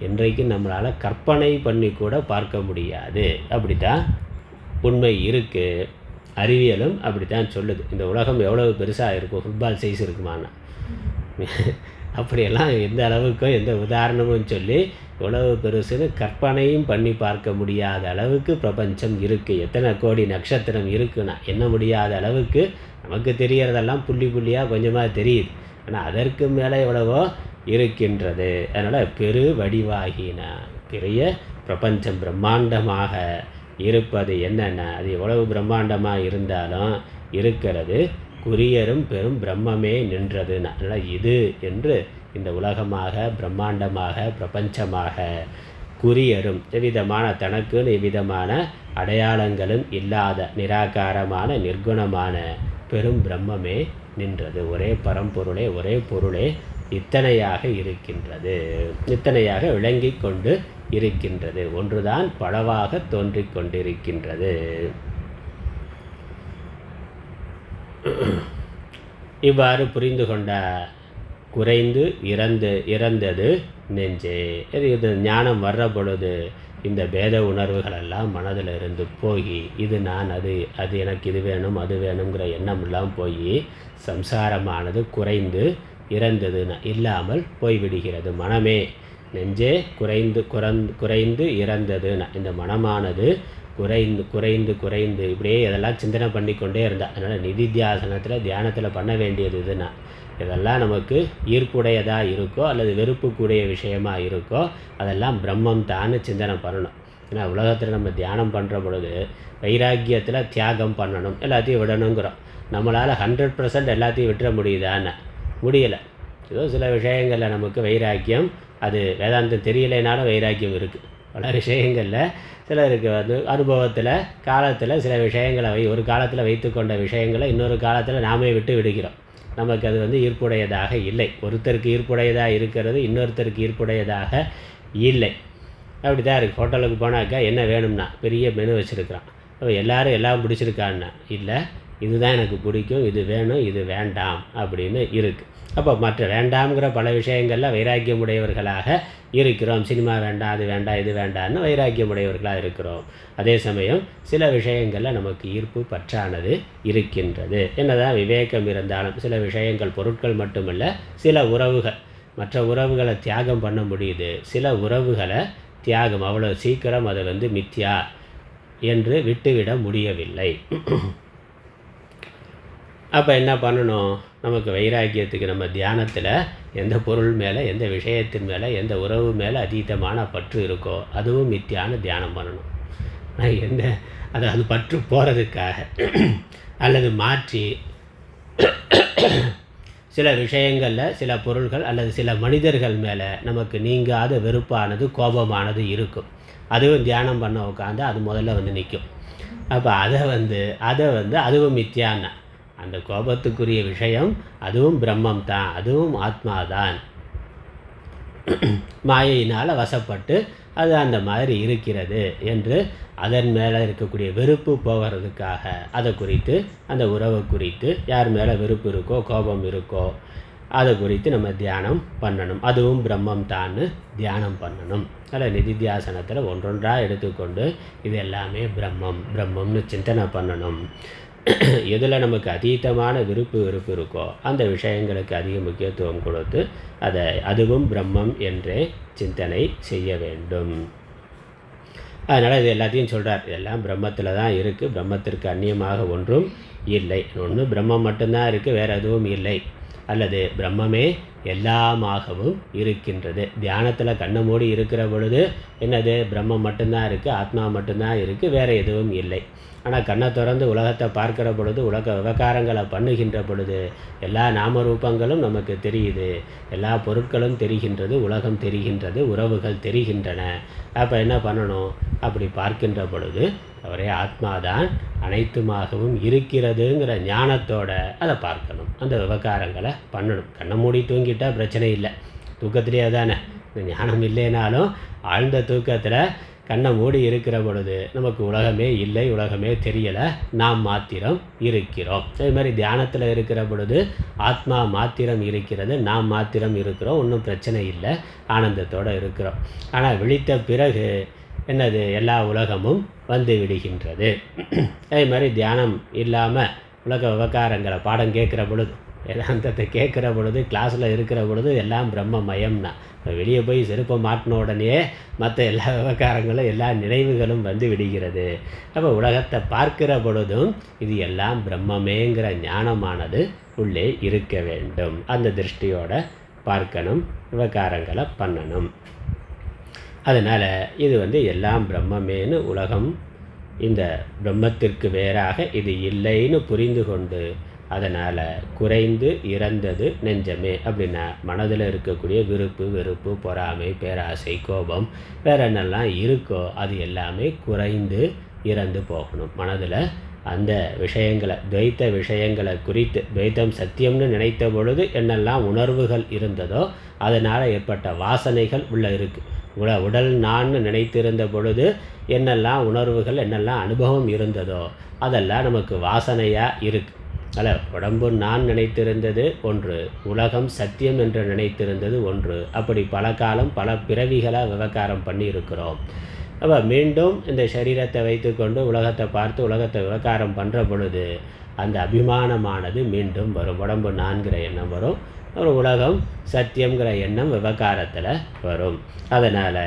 இன்றைக்கு நம்மளால் கற்பனை பண்ணி கூட பார்க்க முடியாது. அப்படித்தான் உண்மை இருக்குது. அறிவியலும் அப்படித்தான் சொல்லுது. இந்த உலகம் எவ்வளவு பெருசாக இருக்கும், ஃபுட்பால் சைஸ் இருக்குமானா, அப்படியெல்லாம் எந்த அளவுக்கோ எந்த உதாரணமும் சொல்லி எவ்வளவு பெருசுன்னு கற்பனையும் பண்ணி பார்க்க முடியாத அளவுக்கு பிரபஞ்சம் இருக்குது. எத்தனை கோடி நட்சத்திரம் இருக்குன்னா எண்ண முடியாத அளவுக்கு நமக்கு தெரியறதெல்லாம் புள்ளி புள்ளியாக கொஞ்சமாக தெரியுது. ஆனால் அதற்கு மேலே எவ்வளவோ இருக்கின்றது. அதனால் பெரு வடிவாகினா பெரிய பிரபஞ்சம் பிரம்மாண்டமாக இருப்பது என்னென்ன, அது எவ்வளவு பிரம்மாண்டமாக இருந்தாலும் இருக்கிறது குறியரும் பெரும் பிரம்மமே நின்றதுன்னு. அதனால் இது என்று இந்த உலகமாக, பிரம்மாண்டமாக, பிரபஞ்சமாக, குறியரும் எவ்விதமான தனக்குன்னு எவ்விதமான அடையாளங்களும் இல்லாத நிராகாரமான நிர்குணமான பெரும் பிரம்மமே நின்றது. ஒரே பரம்பொருளே, ஒரே பொருளே இத்தனையாக இருக்கின்றது, இத்தனையாக விளங்கி கொண்டு இருக்கின்றது, ஒன்றுதான் பலவாக தோன்றிக் கொண்டிருக்கின்றது. இவ்வாறு புரிந்து கொண்ட குறைந்து இறந்தது நெஞ்சே. இது ஞானம் வர்ற பொழுது இந்த பேத உணர்வுகளெல்லாம் மனதில் இருந்து போய் இது நான், அது எனக்கு இது வேணும் அது வேணுங்கிற எண்ணமெல்லாம் போய் சம்சாரமானது குறைந்து இறந்ததுன்னு இல்லாமல் போய்விடுகிறது. மனமே நெஞ்சே குறைந்து இறந்ததுன்னு இந்த மனமானது குறைந்து இப்படியே இதெல்லாம் சிந்தனை பண்ணி கொண்டே இருந்தால். அதனால் நிதித்தியாசனத்தில் தியானத்தில் பண்ண வேண்டியது இதுன்னா, இதெல்லாம் நமக்கு ஈர்ப்புடையதாக இருக்கோ அல்லது வெறுப்புக்குடைய விஷயமாக இருக்கோ அதெல்லாம் பிரம்மம் தான்னு சிந்தனை பண்ணணும். ஏன்னா உலகத்தில் நம்ம தியானம் பண்ணுற பொழுது வைராக்கியத்தில் தியாகம் பண்ணணும், எல்லாத்தையும் விடணுங்கிறோம். நம்மளால் 100% எல்லாத்தையும் விட்டுற முடியுதான்னு முடியலை. ஏதோ சில விஷயங்களில் நமக்கு வைராக்கியம், அது வேதாந்தம் தெரியலைனாலும் வைராக்கியம் இருக்குது. பல விஷயங்களில் சிலருக்கு அனுபவத்தில் காலத்தில் சில விஷயங்களை ஒரு காலத்தில் வைத்து கொண்ட விஷயங்களை இன்னொரு காலத்தில் நாமே விட்டு விடுகிறோம். நமக்கு அது ஈர்ப்புடையதாக இல்லை. ஒருத்தருக்கு ஈர்ப்புடையதாக இருக்கிறது, இன்னொருத்தருக்கு ஈர்ப்புடையதாக இல்லை. அப்படி தான் இருக்குது. ஹோட்டலுக்கு போனாக்கா என்ன வேணும்னா பெரிய மெனு வச்சுருக்கிறான். அப்போ எல்லாம் பிடிச்சிருக்கான்னா இல்லை, இதுதான் எனக்கு பிடிக்கும், இது வேணும், இது வேண்டாம் அப்படின்னு இருக்குது. அப்போ மற்ற வேண்டாம்ங்கிற பல விஷயங்களில் வைராக்கியமுடையவர்களாக இருக்கிறோம். சினிமா வேண்டாம், அது வேண்டாம், இது வேண்டாம்னு வைராக்கியமுடையவர்களாக இருக்கிறோம். அதே சமயம் சில விஷயங்களில் நமக்கு ஈர்ப்பு பற்றானது இருக்கின்றது. என்னதான் விவேகம் இருந்தாலும் சில விஷயங்கள் பொருட்கள் மட்டுமல்ல, சில உறவுகள், மற்ற உறவுகளை தியாகம் பண்ண முடியுது. சில உறவுகளை தியாகம் அவ்வளோ சீக்கிரம் அதை மித்யா என்று விட்டுவிட முடியவில்லை. அப்போ என்ன பண்ணணும்? நமக்கு வைராக்கியத்துக்கு நம்ம தியானத்தில் எந்த பொருள் மேலே, எந்த விஷயத்தின் மேலே, எந்த உறவு மேலே அதீதமான பற்று இருக்கோ அதுவும் மித்தியான தியானம் பண்ணணும். அது பற்று போகிறதுக்காக அல்லது மாற்றி சில விஷயங்களில் சில பொருள்கள் அல்லது சில மனிதர்கள் மேலே நமக்கு நீங்காத வெறுப்பானது, கோபமானது இருக்கும். அதுவும் தியானம் பண்ண உட்காந்து அது முதல்ல நிற்கும். அப்போ அதை அதுவும் மித்தியான்னா, அந்த கோபத்துக்குரிய விஷயம் அதுவும் பிரம்மம் தான், அதுவும் ஆத்மா தான். மாயையினால் வசப்பட்டு அது அந்த மாதிரி இருக்கிறது என்று அதன் மேலே இருக்கக்கூடிய வெறுப்பு போகிறதுக்காக அதை குறித்து, அந்த உறவை குறித்து, யார் மேலே வெறுப்பு இருக்கோ கோபம் இருக்கோ அதை குறித்து நம்ம தியானம் பண்ணணும். அதுவும் பிரம்மம் தான் தியானம் பண்ணணும். அதில் நிதித்தியாசனத்தில் ஒன்றொன்றாக எடுத்துக்கொண்டு இது எல்லாமே பிரம்மம்னு சிந்தனை பண்ணணும். எதில் நமக்கு அதீதமான வெறுப்பு இருக்கோ அந்த விஷயங்களுக்கு அதிக முக்கியத்துவம் கொடுத்து அதுவும் பிரம்மம் என்றே சிந்தனை செய்ய வேண்டும். அதனால் இது எல்லாத்தையும் சொல்கிறார். இதெல்லாம் பிரம்மத்தில் தான் இருக்குது. பிரம்மத்திற்கு அந்நியமாக ஒன்றும் இல்லை. ஒன்று பிரம்மம் மட்டும்தான் இருக்குது, வேறு எதுவும் இல்லை. அல்லது பிரம்மமே எல்லாமாகவும் இருக்கின்றது. தியானத்தில் கண்ணை மூடி இருக்கிற பொழுது என்னது? பிரம்மம் மட்டும்தான் இருக்குது, ஆத்மா மட்டும்தான் இருக்குது, வேறு எதுவும் இல்லை. ஆனால் கண்ணை திறந்து உலகத்தை பார்க்கிற பொழுது, உலக விவகாரங்களை பண்ணுகின்ற பொழுது எல்லா நாமரூபங்களும் நமக்கு தெரியுது, எல்லா பொருட்களும் தெரிகின்றது, உலகம் தெரிகின்றது, உறவுகள் தெரிகின்றன. அப்போ என்ன பண்ணணும்? அப்படி பார்க்கின்ற பொழுது அவரே ஆத்மாதான் அனைத்துமாகவும் இருக்கிறதுங்கிற ஞானத்தோட அதை பார்க்கணும். அந்த விவகாரங்களை பண்ணணும். கண்ணை மூடி தூங்கிட்டால் பிரச்சனை இல்லை, தூக்கத்திலே தானே. இந்த ஞானம் இல்லைனாலும் ஆழ்ந்த தூக்கத்தில் கண்ணை மூடி இருக்கிற பொழுது நமக்கு உலகமே இல்லை, உலகமே தெரியலை, நாம் மாத்திரம் இருக்கிறோம். அதே மாதிரி தியானத்தில் இருக்கிற பொழுது ஆத்மா மாத்திரம் இருக்கிறது, நாம் மாத்திரம் இருக்கிறோம், ஒன்றும் பிரச்சனை இல்லை, ஆனந்தத்தோடு இருக்கிறோம். ஆனால் விழித்த பிறகு என்னது? எல்லா உலகமும் வந்து விடுகின்றது. அதே மாதிரி தியானம் இல்லாமல் உலக விவகாரங்களை பாடம் கேட்குற பொழுது, வேதாந்தத்தை கேட்குற பொழுது, கிளாஸில் இருக்கிற பொழுது எல்லாம் பிரம்மமயம்னா, வெளியே போய் செருப்பை மாட்டின உடனே மற்ற எல்லா விவகாரங்களும் எல்லா நினைவுகளும் வந்து விடுகிறது. அப்போ உலகத்தை பார்க்கிற பொழுதும் இது எல்லாம் பிரம்மமேங்கிற ஞானமானது உள்ளே இருக்க வேண்டும். அந்த திருஷ்டியோடு பார்க்கணும், விவகாரங்களை பண்ணணும். அதனால் இது எல்லாம் பிரம்மமேன்னு உலகம் இந்த பிரம்மத்திற்கு வேறாக இது இல்லைன்னு புரிந்து கொண்டு அதனால் குறைந்து இறந்தது நெஞ்சமே அப்படின்னா மனதில் இருக்கக்கூடிய விருப்பு வெறுப்பு பொறாமை பேராசை கோபம் வேற என்னெல்லாம் இருக்கோ அது எல்லாமே குறைந்து இறந்து போகணும். மனதில் அந்த விஷயங்களை துவைத்த விஷயங்களை குறித்து துவைத்தம் சத்தியம்னு நினைத்த பொழுது என்னெல்லாம் உணர்வுகள் இருந்ததோ அதனால் ஏற்பட்ட வாசனைகள் உள்ள இருக்குது. உடல் நான்னு நினைத்திருந்த பொழுது என்னெல்லாம் உணர்வுகள் என்னெல்லாம் அனுபவம் இருந்ததோ அதெல்லாம் நமக்கு வாசனையாக இருக்குது. அதில் உடம்பு நான் நினைத்திருந்தது ஒன்று, உலகம் சத்தியம் என்று நினைத்திருந்தது ஒன்று. அப்படி பல காலம் பல பிறவிகளாக விவகாரம் பண்ணியிருக்கிறோம். அப்போ மீண்டும் இந்த சரீரத்தை வைத்துக்கொண்டு உலகத்தை பார்த்து உலகத்தை விவகாரம் பண்ணுற பொழுது அந்த அபிமானமானது மீண்டும் வரும். உடம்பு நான்கிற எண்ணம் வரும், ஒரு உலகம் சத்தியங்கிற எண்ணம் விவகாரத்தில் வரும். அதனால்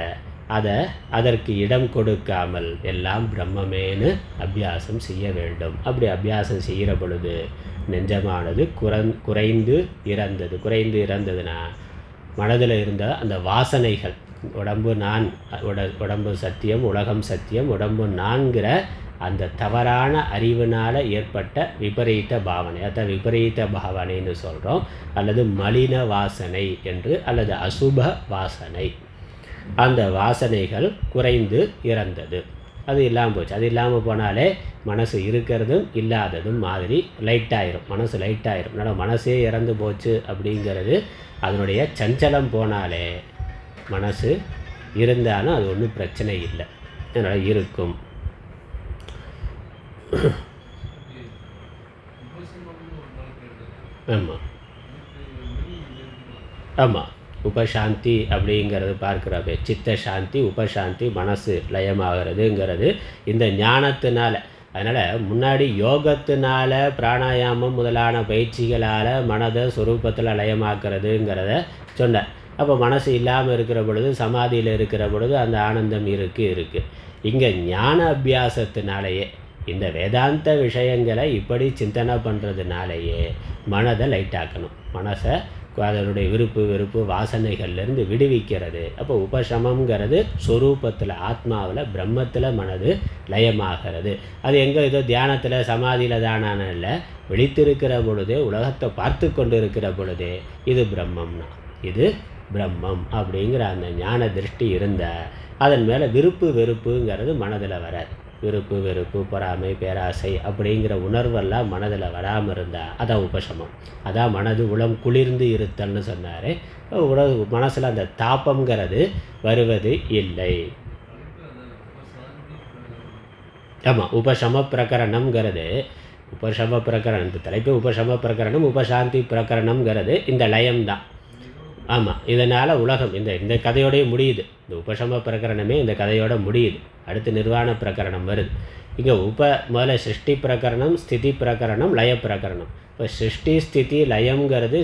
அதற்கு இடம் கொடுக்காமல் எல்லாம் பிரம்மமேனு அபியாசம் செய்ய வேண்டும். அப்படி அபியாசம் செய்கிற பொழுது நெஞ்சமானது குறைந்து இறந்ததுன்னா மனதில் இருந்த அந்த வாசனைகள் உடம்பு நான் உடம்பு சத்தியம் உலகம் சத்தியம் உடம்பு நான்கிற அந்த தவறான அறிவினால் ஏற்பட்ட விபரீத பாவனை, அதை விபரீத பாவனைன்னு சொல்கிறோம், அல்லது மலின வாசனை என்று, அல்லது அசுப வாசனை. அந்த வாசனைகள் குறைந்து இறந்தது, அது இல்லாமல் போச்சு. அது இல்லாமல் போனாலே மனசு இருக்கிறதும் இல்லாததும் மாதிரி லைட்டாயிரும், மனசு லைட்டாயிரும். அதனால் மனசே இறந்து போச்சு அப்படிங்கிறது அதனுடைய சஞ்சலம் போனாலே மனசு இருந்தாலும் அது ஒன்றும் பிரச்சனை இல்லை, அதனால் இருக்கும். ஆமாம் ஆமாம் உபசாந்தி அப்படிங்கிறது பார்க்குறப்ப சித்த சாந்தி உபசாந்தி மனசு லயமாகிறதுங்கிறது இந்த ஞானத்தினால. அதனால் முன்னாடி யோகத்தினால பிராணாயாமம் முதலான பயிற்சிகளால் மனதை சொரூபத்தில் லயமாக்குறதுங்கிறத சொன்னேன். அப்போ மனசு இல்லாமல் இருக்கிற பொழுது சமாதியில் இருக்கிற பொழுது அந்த ஆனந்தம் இருக்குது. இங்கே ஞான அபியாசத்தினாலேயே இந்த வேதாந்த விஷயங்களை இப்படி சிந்தனை பண்ணுறதுனாலேயே மனதை லைட்டாக்கணும், மனசை அதனுடைய விருப்பு வெறுப்பு வாசனைகள்லேருந்து விடுவிக்கிறது. அப்போ உபசமங்கிறது சொரூபத்தில் ஆத்மாவில் பிரம்மத்தில் மனது லயமாகிறது. அது எங்கே ஏதோ தியானத்தில் சமாதியில் தானான இல்லை, விழித்திருக்கிற பொழுதே உலகத்தை பார்த்து கொண்டு இருக்கிற பொழுதே இது பிரம்மம்னா இது பிரம்மம் அப்படிங்கிற அந்த ஞான திருஷ்டி இருந்தால் அதன் மேலே விருப்பு வெறுப்புங்கிறது மனதில் வராது. விருப்பு வெறுப்பு பொறாமை பேராசை அப்படிங்கிற உணர்வெல்லாம் மனதில் வராமல் இருந்தால் அதான் உபசமம். அதான் மனது உளம் குளிர்ந்து இருத்தல்னு சொன்னார். மனசில் அந்த தாபங்கிறது வருவது இல்லை. ஆமாம், உபசம பிரகரணம்ங்கிறது உபசம பிரகரணம், இந்த தலைப்பு உபசம பிரகரணம் உபசாந்தி பிரகரணம்ங்கிறது இந்த லயம்தான். ஆமாம், இதனால் உலகம் இந்த கதையோடய முடியுது. இந்த உபசம பிரகரணமே இந்த கதையோட முடியுது. அடுத்து நிர்வாண பிரகரணம் வருது. இங்கே முதல்ல சிருஷ்டி பிரகரணம், ஸ்திதி பிரகரணம், லய பிரகரணம். இப்போ சிருஷ்டி ஸ்திதி லயம்ங்கிறது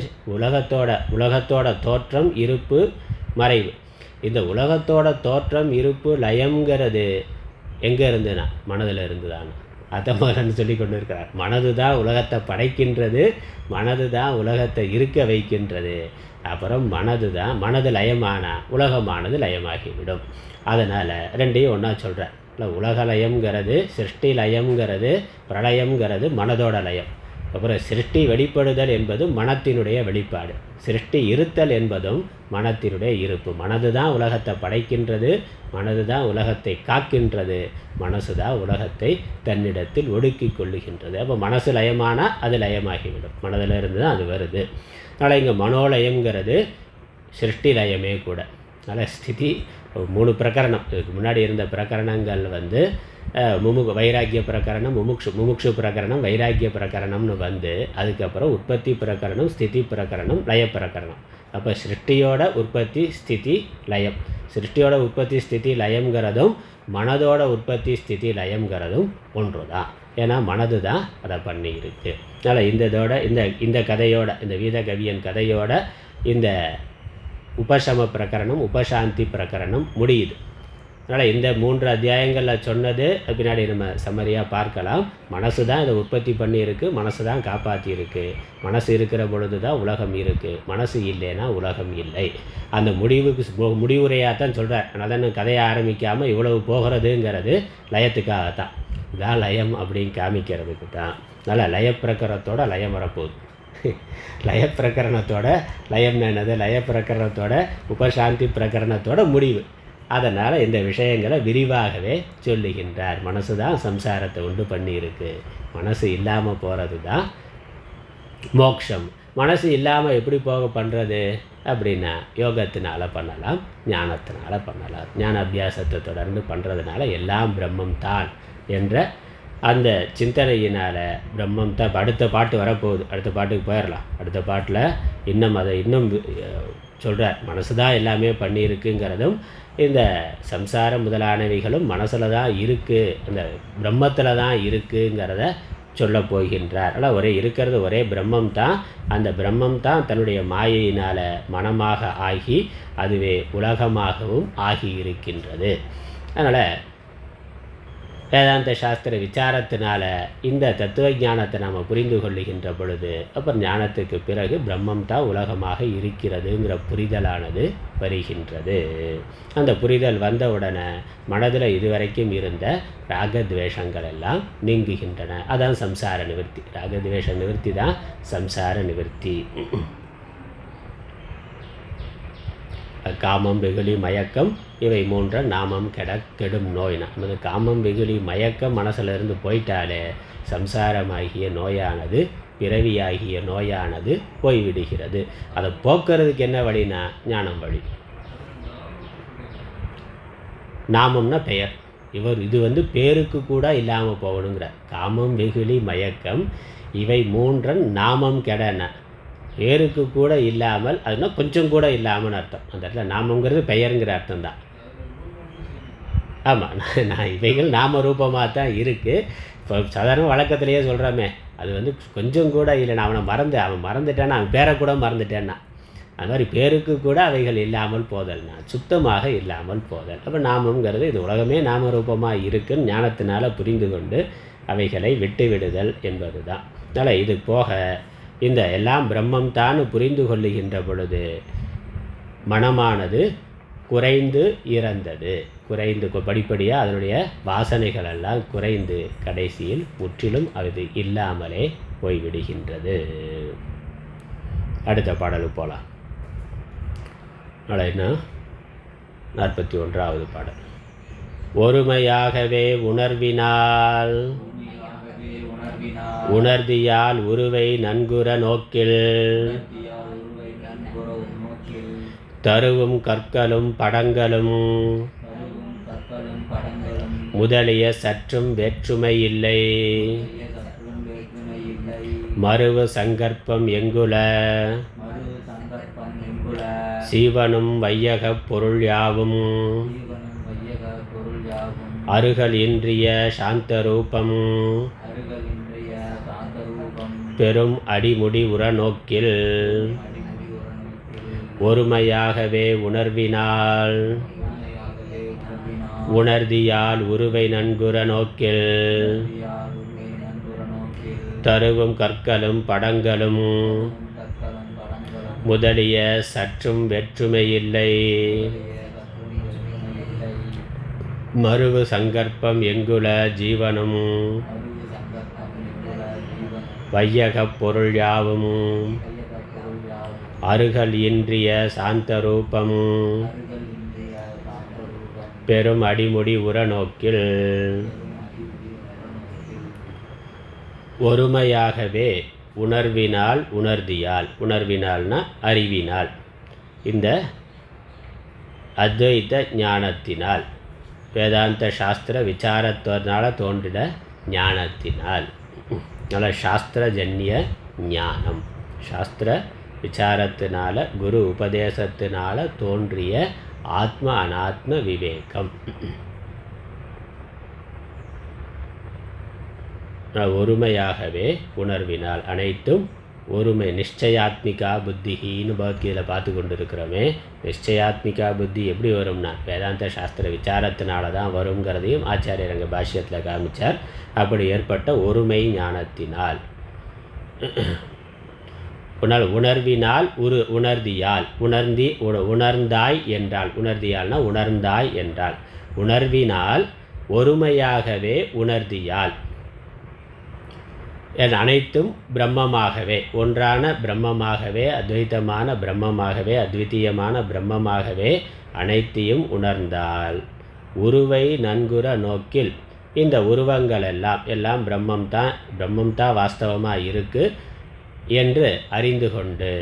உலகத்தோட தோற்றம் இருப்பு மறைவு. இந்த உலகத்தோட தோற்றம் இருப்பு லயம்ங்கிறது எங்கே இருந்துன்னா மனதில் இருந்துதானே. அதை மகன் சொல்லி கொண்டு இருக்கிறார். மனது தான் உலகத்தை படைக்கின்றது, மனது தான் உலகத்தை இருக்க வைக்கின்றது. அப்புறம் மனது லயமானா உலகமானது லயமாகிவிடும். அதனால் ரெண்டையும் ஒன்றா சொல்கிறேன். இல்லை, உலக லயம்ங்கிறது சிருஷ்டி லயம்ங்கிறது பிரளயம்ங்கிறது மனதோட லயம். அப்புறம் சிருஷ்டி வெளிப்படுதல் என்பது மனத்தினுடைய வெளிப்பாடு, சிருஷ்டி இருத்தல் என்பதும் மனத்தினுடைய இருப்பு. மனது தான் உலகத்தை படைக்கின்றது, மனது தான் உலகத்தை காக்கின்றது, மனசு தான் உலகத்தை தன்னிடத்தில் ஒடுக்கி கொள்ளுகின்றது. அப்போ மனசு லயமானால் அது லயமாகிவிடும், மனதில் இருந்து தான் அது வருது. அதனால் இங்கே மனோலயம்ங்கிறது சிருஷ்டி லயமே கூட. அதனால் ஸ்திதி 3 பிரகரணம் இதுக்கு முன்னாடி இருந்த பிரகரணங்கள் வைராக்கிய பிரகரணம், முமுக்ஷு பிரகரணம், வைராக்கிய பிரகரணம்னு அதுக்கப்புறம் உற்பத்தி பிரகரணம், ஸ்திதி பிரகரணம், லய பிரகரணம். அப்போ சிருஷ்டியோட உற்பத்தி ஸ்திதி லயம், சிருஷ்டியோட உற்பத்தி ஸ்திதி லயம்ங்கிறதும் மனதோட உற்பத்தி ஸ்திதி லயம்ங்கிறதும் ஒன்று தான். ஏன்னா மனது தான் அதை பண்ணி இருக்கு. அதனால் இந்த கதையோட, இந்த வீதகவியன் கதையோட இந்த உபசம பிரகரணம் உபசாந்தி பிரகரணம் முடியுது. அதனால் இந்த 3 அத்தியாயங்களில் சொன்னது பின்னாடி நம்ம சம்மரியாக பார்க்கலாம். மனசு தான் இதை உற்பத்தி பண்ணியிருக்கு, மனசு தான் காப்பாற்றியிருக்கு. மனசு இருக்கிற பொழுது தான் உலகம் இருக்குது, மனசு இல்லைன்னா உலகம் இல்லை. அந்த முடிவுரையாக தான் சொல்கிறார். அதனால் தான் கதையை ஆரம்பிக்காமல் இவ்வளவு போகிறதுங்கிறது லயத்துக்காகத்தான். இதான் லயம் அப்படின்னு காமிக்கிறதுக்கு தான். அதனால் லயப்பிரகரணத்தோட லயம் வரப்போகுது. லயப்பிரகரணத்தோட லயம் என்னது, லயப்பிரகரணத்தோட உபசாந்தி பிரகரணத்தோட முடிவு. அதனால் இந்த விஷயங்களை விரிவாகவே சொல்லுகின்றார். மனசு தான் சம்சாரத்தை உண்டு பண்ணியிருக்கு. மனசு இல்லாமல் போகிறது தான் மோட்சம். மனசு இல்லாமல் எப்படி போக பண்ணுறது அப்படின்னா யோகத்தினால் பண்ணலாம், ஞானத்தினால் பண்ணலாம். ஞான அபியாசத்தை தொடர்ந்து பண்ணுறதுனால எல்லாம் பிரம்மம் தான் என்ற அந்த சிந்தனையினால் பிரம்மம் தான். அடுத்த பாட்டு வரப்போகுது, அடுத்த பாட்டுக்கு போயிடலாம். அடுத்த பாட்டில் இன்னும் சொல்கிறார். மனசு தான் எல்லாமே பண்ணியிருக்குங்கிறதும், இந்த சம்சாரம் முதலானவைகளும் மனசில் தான் இருக்குது, அந்த பிரம்மத்தில் தான் இருக்குங்கிறத சொல்ல போகின்றார். ஆனால் ஒரே பிரம்மம் தான். அந்த பிரம்மம் தான் தன்னுடைய மாயையினால் மனமாக ஆகி அதுவே உலகமாகவும் ஆகி இருக்கின்றது. அதனால் வேதாந்த சாஸ்திர விசாரத்தினால இந்த தத்துவ ஞானத்தை நாம் புரிந்து கொள்ளுகின்ற பொழுது அப்புறம் ஞானத்துக்கு பிறகு பிரம்மம் தான் உலகமாக இருக்கிறதுங்கிற புரிதலானது வருகின்றது. அந்த புரிதல் வந்தவுடனே மனதில் இதுவரைக்கும் இருந்த ராகத்வேஷங்கள் எல்லாம் நீங்குகின்றன. அதான் சம்சார நிவர்த்தி. ராகத்வேஷ நிவர்த்தி தான் சம்சார நிவர்த்தி. காமம், வெகுளி, மயக்கம் இவை மூன்ற நாமம் கெடும் நோய்னா. நமது காமம், வெகுளி, மயக்கம் மனசிலிருந்து போயிட்டாலே சம்சாரமாகிய நோயானது, பிறவியாகிய நோயானது போய்விடுகிறது. அதை போக்குறதுக்கு என்ன வழினா ஞானம் வழி. நாமம்னா பெயர். இது பேருக்கு கூட இல்லாமல் போகணுங்கிற. காமம், வெகுளி, மயக்கம் இவை மூன்றன் நாமம் கெடன. பேருக்கு கூட இல்லாமல், அதுனா கொஞ்சம் கூட இல்லாமல்னு அர்த்தம். அந்த இடத்துல நாமங்கிறது பெயருங்கிற அர்த்தம் தான். ஆமாம், நான் இவைகள் நாம ரூபமாக தான் இருக்குது. இப்போ சாதாரண வழக்கத்திலேயே சொல்கிறோமே, அது கொஞ்சம் கூட இல்லை. நான் அவன் மறந்துட்டேன்னா, அவன் பேரை கூட மறந்துட்டேன்னா, அது மாதிரி பேருக்கு கூட அவைகள் இல்லாமல் போதல்னா சுத்தமாக இல்லாமல் போதல். அப்போ நாமங்கிறது இது உலகமே நாம ரூபமாக இருக்குன்னு ஞானத்தினால் புரிந்து கொண்டு அவைகளை விட்டு விடுதல் என்பது தான். அதனால் இது போக இந்த எல்லாம் பிரம்மம் தான் புரிந்து கொள்ளுகின்ற பொழுது மனமானது குறைந்து இறந்தது. குறைந்து படிப்படியாக அதனுடைய வாசனைகள் எல்லாம் குறைந்து கடைசியில் முற்றிலும் அது இல்லாமலே போய்விடுகின்றது. அடுத்த பாடலுக்கு போகலாம். நாளைன்னா 41வது பாடல். ஒருமையாகவே உணர்வினால் உணர்தியால் உருவை நன்குற நோக்கில் தருவும் கற்களும் படங்களும் முதலிய சற்றும் வேற்றுமை இல்லை. மருவு சங்கற்பம் எங்குல சீவனும் வையகப் பொருள் யாவும் அருகல் இன்றிய சாந்தரூபம் பெரும் அடிமுடி உற நோக்கில் ஒருமையாகவே உணர்வினால் உணர்தியால் உருவை நன்குற நோக்கில் தருவும் கற்களும் படங்களும் முதலிய சற்றும் வேற்றுமையில்லை. மருவு சங்கற்பம் எங்குல ஜீவனும் வையகப் பொருள் யாவும் அருகல் இன்றிய சாந்தரூபம் பெரும் அடிமுடி உற நோக்கில் ஒருமையாகவே உணர்வினால் உணர்தியால். உணர்வினால்னா அறிவினால், இந்த அத்வைத ஞானத்தினால், வேதாந்த சாஸ்திர விசாரத்தினால் தோன்றின ஞானத்தினால். அதனால் சாஸ்திரஜன்ய ஞானம், சாஸ்திர விசாரத்தினால குரு உபதேசத்தினால தோன்றிய ஆத்ம அனாத்ம விவேகம். ஒருமையாகவே உணர்வினால் அனைத்தும் ஒருமை. நிச்சயாத்மிகா புத்தின்னு பகவத்கீதையில் பார்த்து கொண்டு இருக்கிறோமே. நிச்சயாத்மிகா புத்தி எப்படி வரும்னா வேதாந்த சாஸ்திர விசாரத்தினால தான் வருங்கிறதையும் ஆச்சாரியர் அங்கே பாஷ்யத்தில் காமிச்சார். அப்படி ஏற்பட்ட ஒருமை ஞானத்தினால், உணர்வினால் உணர்தியால், உணர்ந்தாய் என்றால், உணர்தியால்னா உணர்ந்தாய் என்றால், உணர்வினால் ஒருமையாகவே உணர்தியால் அனைத்தும் பிரம்மமாகவே, ஒன்றான பிரம்மமாகவே, அத்வைத்தமான பிரம்மமாகவே, அத்விதீயமான பிரம்மமாகவே அனைத்தையும் உணர்ந்தால் உருவை நன்குற நோக்கில் இந்த உருவங்கள் எல்லாம் பிரம்மம்தான் வாஸ்தவமாக இருக்குது என்று அறிந்து கொண்டு,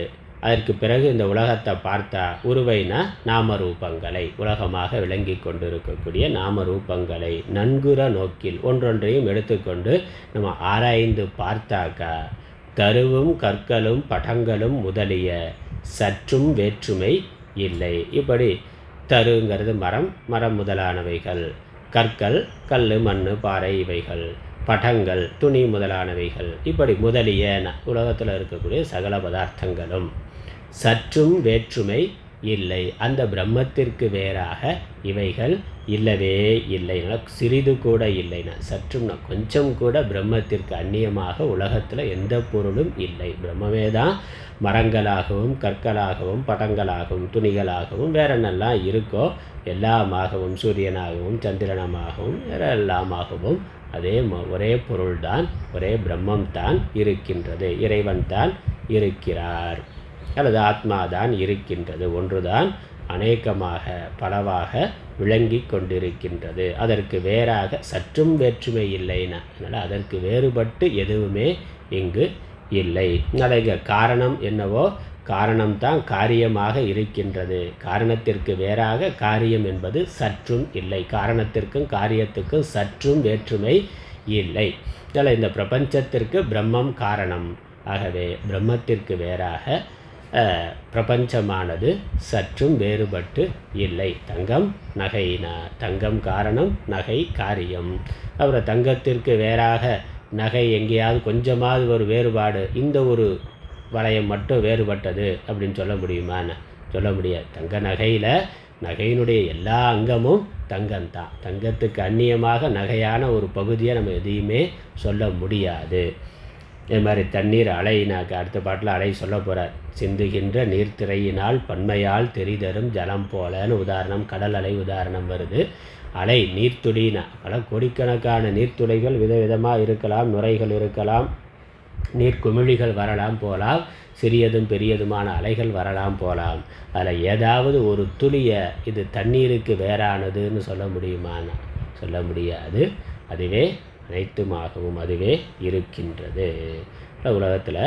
அதற்கு பிறகு இந்த உலகத்தை பார்த்தா உருவைனா நாமரூபங்களை, உலகமாக விளங்கி கொண்டு இருக்கக்கூடிய நாமரூபங்களை நன்குற நோக்கில் ஒன்றொன்றையும் எடுத்துக்கொண்டு நம்ம ஆராய்ந்து பார்த்தாக்கா தருவும் கற்களும் படங்களும் முதலிய சற்றும் வேற்றுமை இல்லை. இப்படி தருங்கிறது மரம் முதலானவைகள், கற்கள் கல் மண் பாறை இவைகள், படங்கள் துணி முதலானவைகள், இப்படி முதலிய உலகத்தில் இருக்கக்கூடிய சகல பதார்த்தங்களும் சற்றும் வேற்றுமை இல்லை. அந்த பிரம்மத்திற்கு வேறாக இவைகள் இல்லவே இல்லைனா, சிறிது கூட இல்லைனா, சற்றும்னா கொஞ்சம் கூட பிரம்மத்திற்கு அந்நியமாக உலகத்தில் எந்த பொருளும் இல்லை. பிரம்மமே தான் மரங்களாகவும் கற்களாகவும் படங்களாகவும் துணிகளாகவும் வேற என்னெல்லாம் இருக்கோ எல்லாமாகவும் சூரியனாகவும் சந்திரனமாகவும் வேற எல்லாமாகவும் அதே ஒரே பொருள்தான், ஒரே பிரம்மம்தான் இருக்கின்றது. இறைவன் தான் இருக்கிறார் அல்லது ஆத்மாதான் இருக்கின்றது. ஒன்றுதான் அநேகமாக பலவாக விளங்கி கொண்டிருக்கின்றது. அதற்கு வேறாக சற்றும் வேற்றுமை இல்லைன்னா, அதனால் அதற்கு வேறுபட்டு எதுவுமே இங்கு இல்லை. அதற்கு காரணம் என்னவோ காரணம்தான் காரியமாக இருக்கின்றது. காரணத்திற்கு வேறாக காரியம் என்பது சற்றும் இல்லை. காரணத்திற்கும் காரியத்துக்கும் சற்றும் வேற்றுமை இல்லை. அதனால் இந்த பிரபஞ்சத்திற்கு பிரம்மம் காரணம். ஆகவே பிரம்மத்திற்கு வேறாக பிரபஞ்சமானது சற்றும் வேறுபட்டு இல்லை. தங்கம் நகைனா, தங்கம் காரணம், நகை காரியம். அப்புறம் தங்கத்திற்கு வேறாக நகை எங்கேயாவது கொஞ்சமாவது ஒரு வேறுபாடு, இந்த ஒரு வளையம் மட்டும் வேறுபட்டது அப்படின்னு சொல்ல முடியுமான்னு சொல்ல முடியாது. தங்க நகையினுடைய எல்லா அங்கமும் தங்கம்தான். தங்கத்துக்கு அந்நியமாக நகையான ஒரு பகுதியை நம்ம எதையுமே சொல்ல முடியாது. இது மாதிரி தண்ணீர் அலைனாக்க அடுத்த பாட்டில் அலை சொல்ல போகிறார். சிந்துகின்ற நீர்த்திரையினால் பன்மையால் தெரிதரும் ஜலம் போலன்னு உதாரணம், கடல் அலை உதாரணம் வருது. அலை நீர்த்துளினா பல கோடிக்கணக்கான நீர்த்துளைகள் விதவிதமாக இருக்கலாம், நுரைகள் இருக்கலாம், நீர்க்குமிழிகள் வரலாம் போகலாம், சிறியதும் பெரியதுமான அலைகள் வரலாம் போகலாம். அதில் ஏதாவது ஒரு துளியை இது தண்ணீருக்கு வேறானதுன்னு சொல்ல முடியுமான்னு சொல்ல முடியாது. அதுவே அனைத்துமாகவும் அதுவே இருக்கின்றது. உலகத்தில்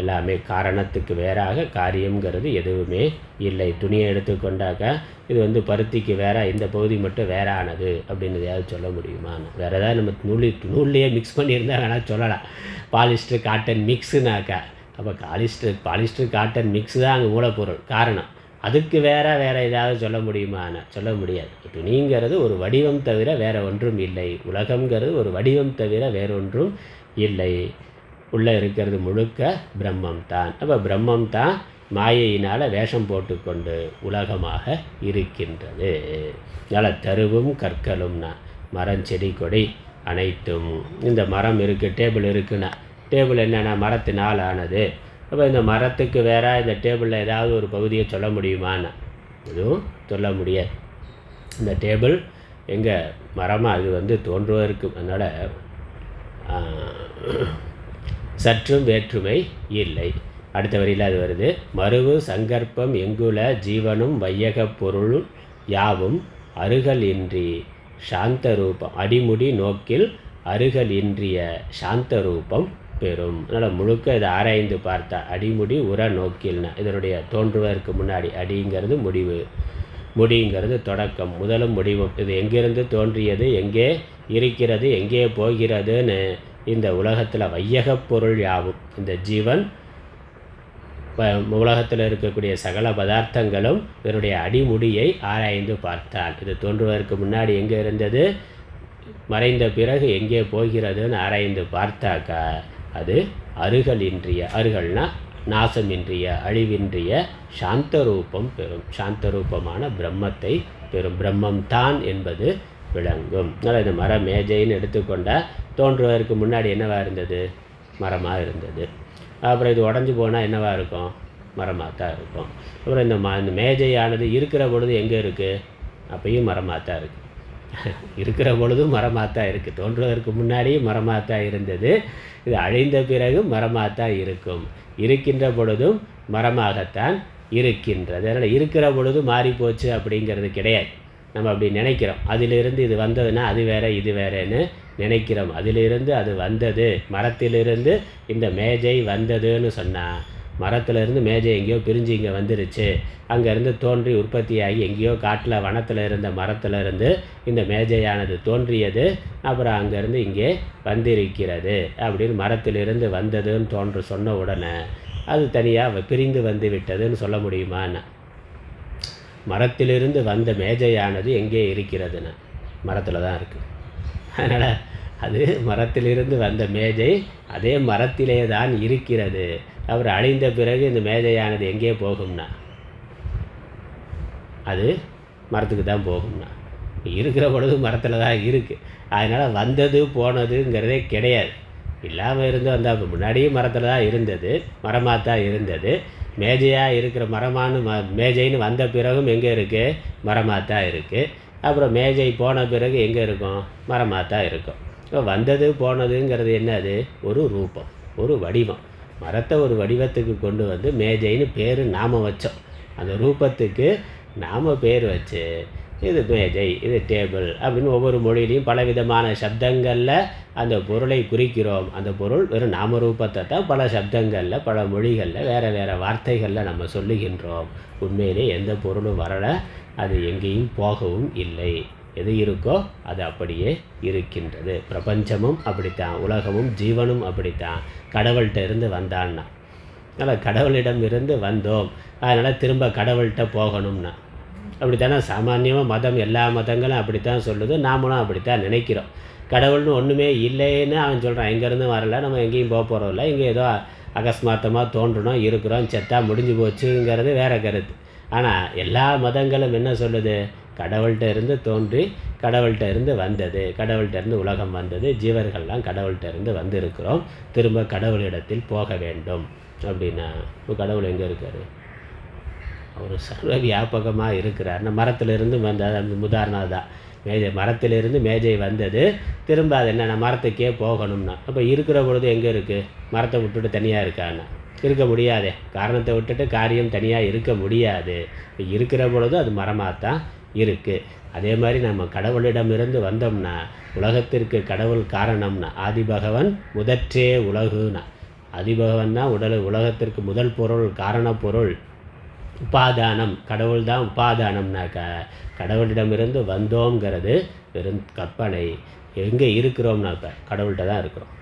எல்லாமே காரணத்துக்கு வேறாக காரியங்கிறது எதுவுமே இல்லை. துணியை எடுத்துக்கொண்டாக்கா இது பருத்திக்கு வேற, இந்த பகுதி மட்டும் வேறானது அப்படின்னு எதாவது சொல்ல முடியுமான்னு. வேறு ஏதாவது நம்ம நூல்லையே மிக்ஸ் பண்ணியிருந்தால் வேணால் சொல்லலாம். பாலிஸ்டர் காட்டன் மிக்ஸுனாக்கா அப்போ பாலிஸ்டர் காட்டன் மிக்ஸு தான் அங்கே மூலப்பொருள் காரணம். அதுக்கு வேறு ஏதாவது சொல்ல முடியுமான்னு சொல்ல முடியாது. துணிங்கிறது ஒரு வடிவம் தவிர வேறு ஒன்றும் இல்லை. உலகங்கிறது ஒரு வடிவம் தவிர வேறொன்றும் இல்லை. உள்ளே இருக்கிறது முழுக்க பிரம்மம் தான். அப்போ பிரம்மம் தான் மாயையினால் வேஷம் போட்டுக்கொண்டு உலகமாக இருக்கின்றது. அதனால் தருவும் கற்களும்னா மரம் செடி கொடி அனைத்தும். இந்த மரம் இருக்குது, டேபிள் இருக்குன்னா டேபிள் என்னென்னா மரத்தினால் ஆனது. அப்போ இந்த மரத்துக்கு வேற இந்த டேபிளில் ஏதாவது ஒரு பகுதியை சொல்ல முடியுமான்னு எதுவும் சொல்ல முடியாது. இந்த டேபிள் எங்கே மரமாக அது தோன்றுவதற்கு அதனால் சற்றும் வேற்றுமை இல்லை. அடுத்த வரியில் அது வருது. மருவு சங்கற்பம் எங்குல ஜீவனும் வையகப் பொருள் யாவும் அருகல் இன்றி சாந்த ரூபம் அடிமுடி நோக்கில் அருகல் இன்றிய சாந்த ரூபம் பெறும். அதனால் முழுக்க இதை ஆராய்ந்து பார்த்தா அடிமுடி உர நோக்கில்னா இதனுடைய தோன்றுவதற்கு முன்னாடி அடிங்கிறது முடிவு, முடிங்கிறது தொடக்கம், முதலும் முடிவும். இது எங்கிருந்து தோன்றியது, எங்கே இருக்கிறது, எங்கே போகிறதுன்னு இந்த உலகத்தில் வையகப் பொருள் யாவும், இந்த ஜீவன் உலகத்தில் இருக்கக்கூடிய சகல பதார்த்தங்களும் இதனுடைய அடிமுடியை ஆராய்ந்து பார்த்தால் இது தோன்றுவதற்கு முன்னாடி எங்கே இருந்தது, மறைந்த பிறகு எங்கே போகிறதுன்னு ஆராய்ந்து பார்த்தாக்கா அது அருகலின்றிய, அருகல்னா நாசமின்றிய அழிவின்றிய சாந்த ரூபம் பெறும். சாந்த ரூபமான பிரம்மத்தை பெறும். பிரம்மம் தான் என்பது விளங்கும். அதனால் இந்த மர மேஜைன்னு எடுத்துக்கொண்டால் தோன்றுவதற்கு முன்னாடி என்னவாக இருந்தது, மரமாக இருந்தது. அப்புறம் இது உடஞ்சி போனால் என்னவாக இருக்கும், மரமாக தான் இருக்கும். அப்புறம் இந்த மேஜையானது இருக்கிற பொழுது எங்கே இருக்குது, அப்பயும் மரமாக தான் இருக்குது. இருக்கிற பொழுதும் மரமாகத்தான் இருக்குது. தோன்றுவதற்கு முன்னாடியும் மரமாகத்தான் இருந்தது. இது அழிந்த பிறகு மரமாகத்தான் இருக்கும். இருக்கின்ற பொழுதும் மரமாகத்தான் இருக்கின்றது. அதனால் இருக்கிற பொழுது மாறிப்போச்சு அப்படிங்கிறது கிடையாது. நம்ம அப்படி நினைக்கிறோம். அதிலிருந்து இது வந்ததுன்னா அது வேறு இது வேறேன்னு நினைக்கிறோம். அதிலிருந்து அது வந்தது, மரத்திலிருந்து இந்த மேஜை வந்ததுன்னு சொன்னால், மரத்திலிருந்து மேஜை எங்கேயோ பிரிஞ்சு இங்கே வந்துருச்சு, அங்கேருந்து தோன்றி உற்பத்தியாகி எங்கேயோ காட்டில் வனத்தில் இருந்த மரத்திலிருந்து இந்த மேஜையானது தோன்றியது, அப்புறம் அங்கேருந்து இங்கே வந்திருக்கிறது அப்படின்னு மரத்திலிருந்து வந்ததுன்னு சொன்ன உடனே அது தனியாக பிரிந்து வந்து விட்டதுன்னு சொல்ல முடியுமான்னு? மரத்திலிருந்து வந்த மேஜையானது எங்கே இருக்கிறதுன்னு? மரத்தில் தான் இருக்குது. அதனால் அது மரத்திலிருந்து வந்த மேஜை அதே மரத்திலே தான் இருக்கிறது. அவர் அழிந்த பிறகு இந்த மேஜையானது எங்கே போகும்னா அது மரத்துக்கு தான் போகும்னா. இருக்கிற பொழுது மரத்தில் தான் இருக்குது. அதனால் வந்தது போனதுங்கிறதே கிடையாது. இல்லாமல் இருந்து வந்தால் முன்னாடியே மரத்தில் தான் இருந்தது, மரமாக தான் இருந்தது. மேஜையாக இருக்கிற மேஜைன்னு வந்த பிறகும் எங்கே இருக்குது? மரமாக தான் இருக்குது. அப்புறம் மேஜை போன பிறகு எங்கே இருக்கும்? மரமாக தான் இருக்கும். இப்போ வந்தது போனதுங்கிறது என்னது? ஒரு ரூபம், ஒரு வடிவம். மரத்தை ஒரு வடிவத்துக்கு கொண்டு வந்து மேஜைன்னு பேர் நாம் வச்சோம். அந்த ரூபத்துக்கு நாம் பேர் வச்சு இது மேஜை, இது டேபிள் அப்படின்னு ஒவ்வொரு மொழியிலையும் பலவிதமான சப்தங்களில் அந்த பொருளை குறிக்கிறோம். அந்த பொருள் வெறும் நாமரூபத்தை தான் பல சப்தங்களில், பல மொழிகளில், வேறு வேறு வார்த்தைகளில் நம்ம சொல்லுகின்றோம். உண்மையிலே எந்த பொருளும் வரலை, அது எங்கேயும் போகவும் இல்லை. எது இருக்கோ அது அப்படியே இருக்கின்றது. பிரபஞ்சமும் அப்படித்தான், உலகமும் ஜீவனும் அப்படித்தான். கடவுள்கிட்ட இருந்து வந்தான்னா, அதனால் கடவுளிடம் இருந்து வந்தோம், அதனால் திரும்ப கடவுள்கிட்ட போகணும்னா அப்படித்தானே சாமானியமாக மதம், எல்லா மதங்களும் அப்படித்தான் சொல்லுது. நாமளும் அப்படித்தான் நினைக்கிறோம். கடவுள்னு ஒன்றுமே இல்லைன்னு அவன் சொல்கிறான். எங்கேருந்து வரல, நம்ம எங்கேயும் போக போகிறோம்ல, இங்கே ஏதோ அகஸ்மாத்தமாக தோன்றணும், இருக்கிறோம், செத்தா முடிஞ்சு போச்சுங்கிறது வேறு கருத்து. ஆனால் எல்லா மதங்களும் என்ன சொல்லுது? கடவுள்கிட்ட இருந்து தோன்றி கடவுள்கிட்ட இருந்து வந்தது, கடவுள்கிட்ட இருந்து உலகம் வந்தது, ஜீவர்கள்லாம் கடவுள்கிட்ட இருந்து வந்திருக்கிறோம், திரும்ப கடவுளிடத்தில் போக வேண்டும் அப்படின்னா. இப்போ கடவுள் எங்கே இருக்கார்? அவர் சர்வ வியாபகமாக இருக்கிறார். மரத்திலிருந்து வந்த அந்த உதாரணம் தான். மரத்திலிருந்து மேஜை வந்தது, திரும்ப அது என்ன மரத்துக்கே போகணும்னா. அப்போ இருக்கிற பொழுது எங்கே இருக்குது? மரத்தை விட்டுட்டு தனியாக இருக்கான்னா இருக்க முடியாதே. காரணத்தை விட்டுட்டு காரியம் தனியாக இருக்க முடியாது. இருக்கிற பொழுது அது மரமாகத்தான் இருக்குது. அதே மாதிரி நம்ம கடவுளிடமிருந்து வந்தோம்னா, உலகத்திற்கு கடவுள் காரணம்னா, ஆதிபகவன் முதற்றே உலகுனா. ஆதிபகவன்னா உலகத்திற்கு முதல் பொருள், காரண பொருள், உபாதானம். கடவுள் தான் உபாதானம்னாக்கா கடவுளிடமிருந்து வந்தோங்கிறது வெறும் கற்பனை. எங்கே இருக்கிறோம்னா இப்போ கடவுள்கிட்ட தான் இருக்கிறோம்.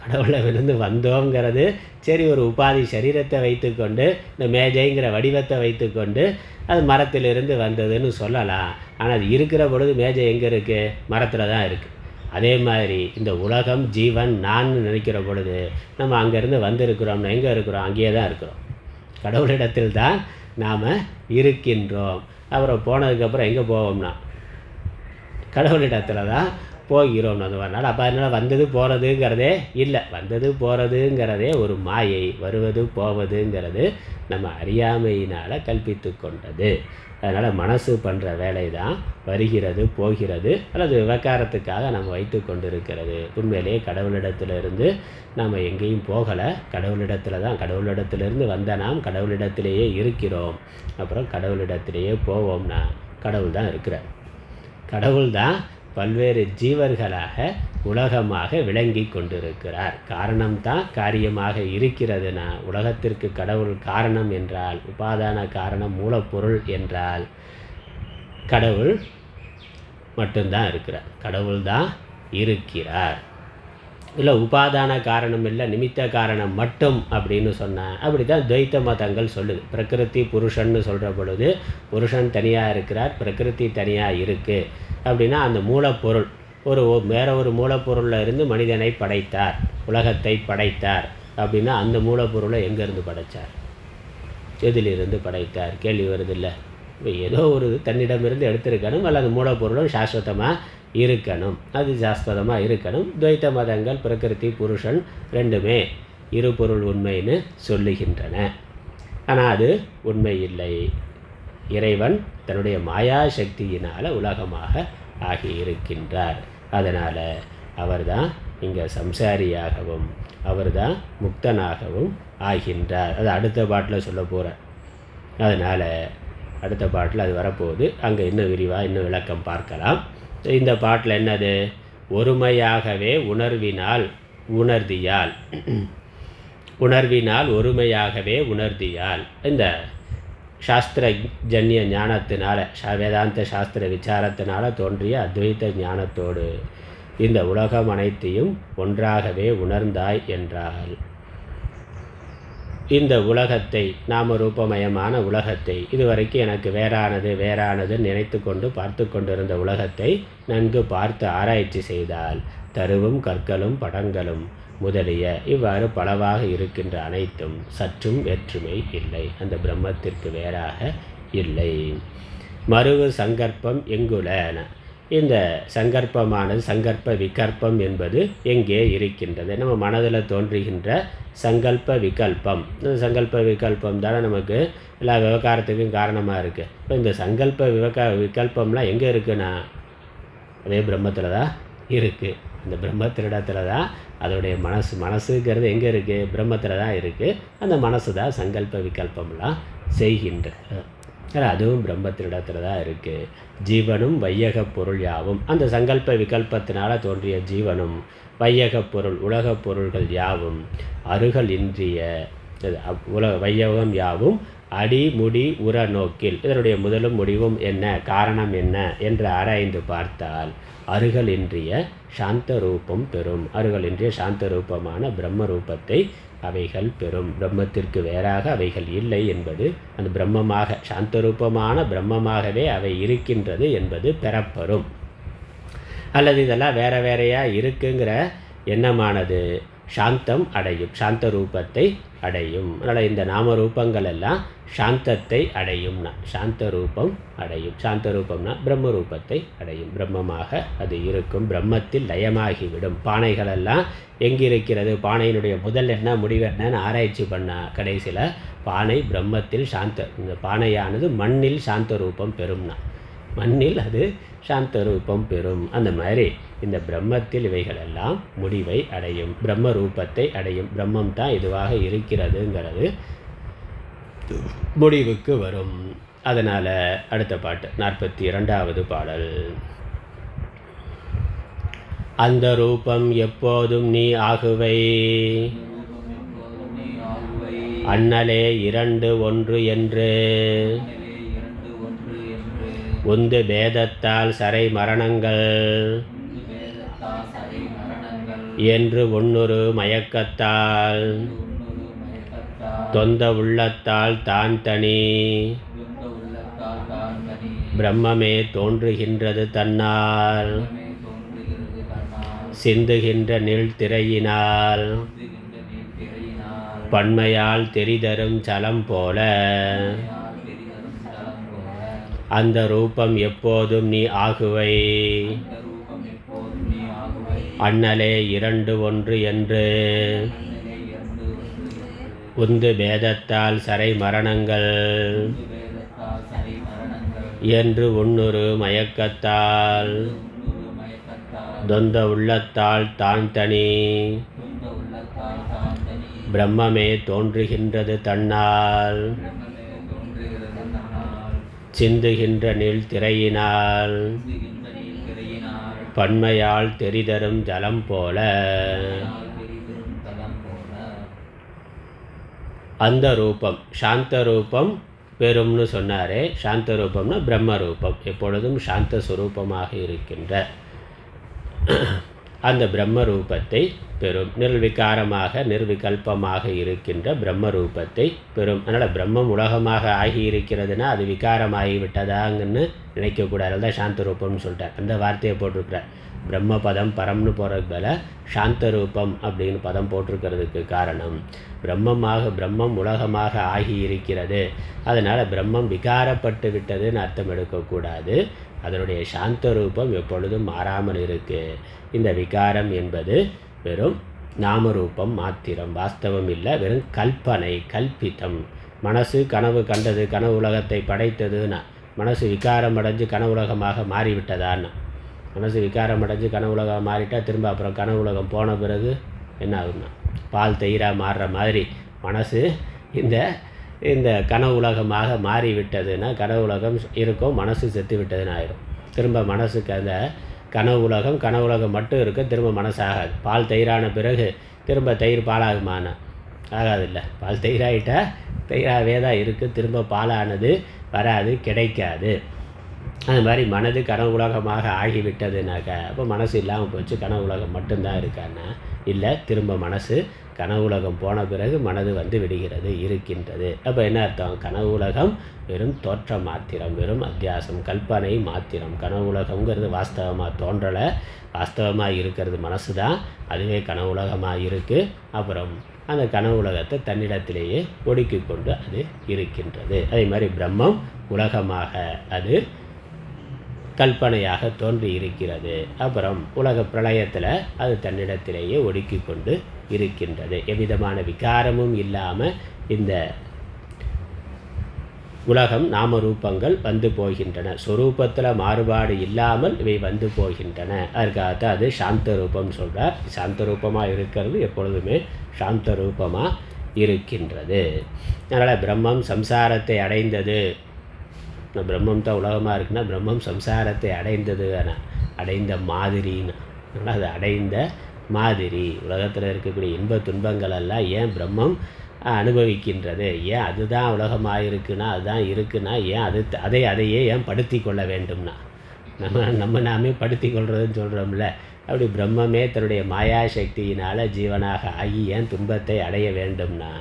கடவுளிடமிருந்து வந்தோங்கிறது சரி, ஒரு உபாதி சரீரத்தை வைத்துக்கொண்டு, இந்த மேஜைங்கிற வடிவத்தை வைத்துக்கொண்டு அது மரத்திலிருந்து வந்ததுன்னு சொல்லலாம். ஆனால் அது இருக்கிற பொழுது மேஜை எங்கே இருக்குது? மரத்தில் தான் இருக்குது. அதே மாதிரி இந்த உலகம், ஜீவன், நான் நினைக்கிற பொழுது நம்ம அங்கேருந்து வந்திருக்கிறோம்னா எங்கே இருக்கிறோம்? அங்கேயே தான் இருக்கிறோம். கடவுளிடத்தில் தான் நாம் இருக்கின்றோம். அப்புறம் போனதுக்கப்புறம் எங்கே போவோம்னா கடவுளிடத்தில் தான் போகிறோம்னு அந்த வரனால. அப்போ அதனால் வந்தது போகிறதுங்கிறதே இல்லை. வந்தது போகிறதுங்கிறதே ஒரு மாயை. வருவது போவதுங்கிறது நம்ம அறியாமையினால் கல்பித்து கொண்டது. அதனால் மனசு பண்ணுற வேலை தான் வருகிறது போகிறது அல்லது விவகாரத்துக்காக நம்ம வைத்து கொண்டு இருக்கிறது. உண்மையிலேயே கடவுளிடத்திலிருந்து நாம் எங்கேயும் போகலை. கடவுளிடத்தில் தான், கடவுளிடத்திலிருந்து வந்த நாம் கடவுளிடத்திலேயே இருக்கிறோம். அப்புறம் கடவுளிடத்திலேயே போவோம்னா கடவுள் தான் இருக்கிறார். கடவுள் தான் பல்வேறு ஜீவர்களாக உலகமாக விளங்கி கொண்டிருக்கிறார். காரணம்தான் காரியமாக இருக்கிறதுனா, உலகத்திற்கு கடவுள் காரணம் என்றால், உபாதான காரணம் மூலப்பொருள் என்றால் கடவுள் மட்டும்தான் இருக்கிறார். கடவுள் தான் இருக்கிறார். இல்லை உபாதான காரணம் இல்லை, நிமித்த காரணம் மட்டும் அப்படின்னு சொன்னால் அப்படி தான் துவைத்த மதங்கள் சொல்லுது. பிரகிருதி புருஷன்னு சொல்கிற பொழுது புருஷன் தனியாக இருக்கிறார், பிரகிருதி தனியாக இருக்குது அப்படின்னா அந்த மூலப்பொருள் வேற ஒரு மூலப்பொருளில் இருந்து மனிதனை படைத்தார், உலகத்தை படைத்தார் அப்படின்னா அந்த மூலப்பொருளை எங்கேருந்து படைத்தார், எதிலிருந்து படைத்தார்? கேள்வி வருது இல்லை? இப்போ ஏதோ ஒரு தன்னிடமிருந்து எடுத்திருக்கணும், அல்லது மூலப்பொருளும் சாஸ்வதமாக இருக்கணும், அது சாஸ்வதமாக இருக்கணும். துவைத்த மதங்கள் பிரகிருதி புருஷன் ரெண்டுமே இருபொருள் உண்மைன்னு சொல்லுகின்றன. ஆனால் அது உண்மை இல்லை. இறைவன் தன்னுடைய மாயா சக்தியினால் உலகமாக ஆகியிருக்கின்றார். அதனால் அவர்தான் இங்கே சம்சாரியாகவும் அவர்தான் முக்தனாகவும் ஆகின்றார். அது அடுத்த பாட்டில் சொல்ல போகிறார். அதனால் அடுத்த பாட்டில் அது வரப்போகுது. அங்கே இன்னும் விரிவாக இன்னும் விளக்கம் பார்க்கலாம். இந்த பாட்டில் என்னது? ஒருமையாகவே உணர்வினால் உணர்தியால் உணர்வினால் ஒருமையாகவே உணர்தியால் இந்த சாஸ்திர ஜன்ய ஞானத்தினால வேதாந்த சாஸ்திர விசாரத்தினால தோன்றிய அத்வைத ஞானத்தோடு இந்த உலகம் அனைத்தையும் ஒன்றாகவே உணர்ந்தாய் என்றால் இந்த உலகத்தை நாமரூபமயமான உலகத்தை இதுவரைக்கும் எனக்கு வேறானது நினைத்து கொண்டு பார்த்து கொண்டிருந்த உலகத்தை நன்கு பார்த்து ஆராய்ச்சி செய்தால் தருவும் கற்களும் படங்களும் முதலிய இவ்வாறு பலவாக இருக்கின்ற அனைத்தும் சற்றும் வேற்றுமை இல்லை, அந்த பிரம்மத்திற்கு வேறாக இல்லை. மருவு சங்கற்பம் எங்குலன, இந்த சங்கற்பமானது சங்கற்ப விகல்பம் என்பது எங்கே இருக்கின்றது? நம்ம மனதில் தோன்றுகின்ற சங்கல்ப விகல்பம். இந்த சங்கல்ப விகல்பம் தானே நமக்கு எல்லா விவகாரத்துக்கும் காரணமாக இருக்குது. இப்போ இந்த சங்கல்ப விகல்பம்லாம் எங்கே இருக்குன்னா அதே பிரம்மத்தில் தான் இருக்குது. அந்த பிரம்மத்தினிடத்தில் தான் அதோடைய மனசுங்கிறது எங்கே இருக்குது? பிரம்மத்தில் தான் இருக்குது. அந்த மனசு தான் சங்கல்ப விகல்பம்லாம் செய்கின்ற, அதுவும் பிரம்மத்தினிடத்தில் தான் இருக்குது. ஜீவனும் வையகப் பொருள் யாவும், அந்த சங்கல்ப விகல்பத்தினால் தோன்றிய ஜீவனும் வையகப் பொருள் உலகப் பொருள்கள் யாவும் அருகல் இன்றிய வையகம் யாவும் அடி முடி உர நோக்கில், இதனுடைய முதலும் முடிவும் என்ன, காரணம் என்ன என்று ஆராய்ந்து பார்த்தால் அருகல் இன்றிய சாந்த ரூபம் பெறும். அருகல் இன்றிய சாந்த ரூபமான பிரம்ம ரூபத்தை அவைகள் பெறும். பிரம்மத்திற்கு வேறாக அவைகள் இல்லை என்பது, அந்த பிரம்மமாக சாந்த ரூபமான பிரம்மமாகவே அவை இருக்கின்றது என்பது பெறப்பெறும். அல்லது இதெல்லாம் வேறையாக இருக்குங்கிற எண்ணமானது சாந்தம் அடையும், சாந்த ரூபத்தை அடையும். அதனால் இந்த நாம ரூபங்கள் எல்லாம் சாந்தத்தை அடையும்னா சாந்த ரூபம் அடையும். சாந்த ரூபம்னா பிரம்ம ரூபத்தை அடையும், பிரம்மமாக அது இருக்கும், பிரம்மத்தில் லயமாகிவிடும். பானைகளெல்லாம் எங்கிருக்கிறது, பானையினுடைய முதல் என்ன முடிவு என்னன்னு ஆராய்ச்சி பண்ணால் கடைசியில் பானை பிரம்மத்தில் இந்த பானையானது மண்ணில் சாந்த ரூபம் பெறும்னா மண்ணில் அது சாந்த ரூபம் பெறும். அந்த மாதிரி இந்த பிரம்மத்தில் இவைகளெல்லாம் முடிவை அடையும், பிரம்ம ரூபத்தை அடையும். பிரம்மம் தான் இதுவாக இருக்கிறதுங்கிறது முடிவுக்கு வரும். அதனால் அடுத்த பாட்டு 42வது பாடல். அந்த ரூபம் எப்போதும் நீ ஆகுவை அண்ணலே இரண்டு ஒன்று என்று உந்து பேதத்தால் சரை மரணங்கள் என்று ஒன்னொரு மயக்கத்தால் தொந்த உள்ளத்தால் தான் தனி பிரம்மமே தோன்றுகின்றது தன்னால் சிந்துகின்ற நீள் திரையினால் பன்மையால் தெரிதரும் சலம் போல அந்த ரூபம் எப்போதும் நீ ஆகுவை அண்ணலே இரண்டு ஒன்று என்று உந்து பேதத்தால் சரை மரணங்கள் என்று உன்னொரு மயக்கத்தால் தொந்த உள்ளத்தால் தான் தனி பிரம்மமே தோன்றுகின்றது தன்னால் சிந்துகின்ற நீள் திரையினால் பன்மையால் தெரிதரும் ஜலம் போல அந்த ரூபம் சாந்த ரூபம் பெறும்னு சொன்னாரே. சாந்த ரூபம்னா பிரம்ம ரூபம், எப்பொழுதும் சாந்த சுரூபமாக இருக்கின்ற அந்த பிரம்ம ரூபத்தை பெறும். நிர்விகாரமாக நிர்விகல்பமாக இருக்கின்ற பிரம்ம ரூபத்தை பெறும். அதனால் பிரம்மம் உலகமாக ஆகி இருக்கிறதுனா அது விகாரமாகி விட்டதாங்கன்னு நினைக்கக்கூடாது. அதுதான் சாந்த ரூபம்னு சொல்லிட்டார். அந்த வார்த்தையை போட்டிருக்கிறார். பிரம்ம பதம் பரம்னு போகிறதுக்கு மேலே சாந்த ரூபம் அப்படின்னு பதம் போட்டிருக்கிறதுக்கு காரணம் பிரம்மம் உலகமாக ஆகி இருக்கிறது. அதனால் பிரம்மம் விகாரப்பட்டு விட்டதுன்னு அர்த்தம் எடுக்கக்கூடாது. அதனுடைய சாந்த ரூபம் எப்பொழுதும் மாறாமல் இருக்குது. இந்த விகாரம் என்பது வெறும் நாமரூபம் மாத்திரம், வாஸ்தவம் இல்லை, வெறும் கல்பனை, கல்பித்தம். மனசு கனவு கண்டது, கனவு உலகத்தை படைத்ததுன்னா மனசு விகாரம் அடைஞ்சு கனவு உலகமாக மாறிவிட்டதான்னா மனசு விகாரம் அடைஞ்சு கனவு உலகம் மாறிட்டால் திரும்ப அப்புறம் கனவு உலகம் போன பிறகு என்ன ஆகுதுன்னா பால் தயிராக மாறுற மாதிரி மனசு இந்த இந்த கனவு உலகமாக மாறிவிட்டதுன்னா கனவு உலகம் இருக்கும், மனசு செத்து விட்டதுன்னு ஆயிரும். திரும்ப மனசுக்கு அந்த கனவு உலகம் மட்டும் இருக்க, திரும்ப மனசு ஆகாது. பால் தயிரான பிறகு திரும்ப தயிர் பாலாகுமானா ஆகாது. இல்லை, பால் தயிராகிட்டா தயிராகவே தான் இருக்குது, திரும்ப பாலானது வராது, கிடைக்காது. அது மாதிரி மனது கனவு உலகமாக ஆகிவிட்டதுனாக்கா அப்போ மனசு இல்லாமல் போச்சு, கனவு உலகம் மட்டும்தான் இருக்கான்னா இல்லை, திரும்ப மனசு கனவு உலகம் போன பிறகு மனது வந்து விடுகிறது, இருக்கின்றது. அப்போ என்ன அர்த்தம்? கனவு உலகம் வெறும் தோற்றம் மாத்திரம், வெறும் அத்தியாசம், கல்பனை மாத்திரம். கனவு உலகங்கிறது வாஸ்தவமாக தோன்றலை, வாஸ்தவமாக இருக்கிறது மனசு தான், அதுவே கனவு உலகமாக இருக்குது. அப்புறம் அந்த கனவு உலகத்தை தன்னிடத்திலேயே ஒடுக்கி கொண்டு அது இருக்கின்றது. அதே மாதிரி பிரம்மம் உலகமாக அது கல்பனையாக தோன்றி இருக்கிறது. அப்புறம் உலக பிரளயத்தில் அது தன்னிடத்திலேயே ஒடுக்கி கொண்டு இருக்கின்றது. எவ்விதமான விகாரமும் இல்லாமல் இந்த உலகம் நாமரூபங்கள் வந்து போகின்றன. ஸ்வரூபத்தில் மாறுபாடு இல்லாமல் இவை வந்து போகின்றன. அதுக்காகத்தான் அது சாந்த ரூபம் சொல்கிறார். சாந்த ரூபமாக இருக்கிறது எப்பொழுதுமே சாந்த ரூபமாக இருக்கின்றது. அதனால் பிரம்மம் சம்சாரத்தை அடைந்தது. பிரம்மம் தான் உலகமாக இருக்குன்னா பிரம்மம் சம்சாரத்தை அடைந்தது, அடைந்த மாதிரின்னு. அதனால் அது அடைந்த மாதிரி. உலகத்தில் இருக்கக்கூடிய இன்ப துன்பங்கள் எல்லாம் ஏன் பிரம்மம் அனுபவிக்கின்றது? ஏன் அதுதான் உலகமாக இருக்குன்னா, அதுதான் இருக்குன்னா ஏன் அதையே ஏன் படுத்தி கொள்ள வேண்டும்னா, நம்ம நாமே படுத்தி கொள்றதுன்னு சொல்கிறோம்ல. அப்படி பிரம்மமே தன்னுடைய மாயா சக்தியினால் ஜீவனாக ஆகி ஏன் துன்பத்தை அடைய வேண்டும்னா,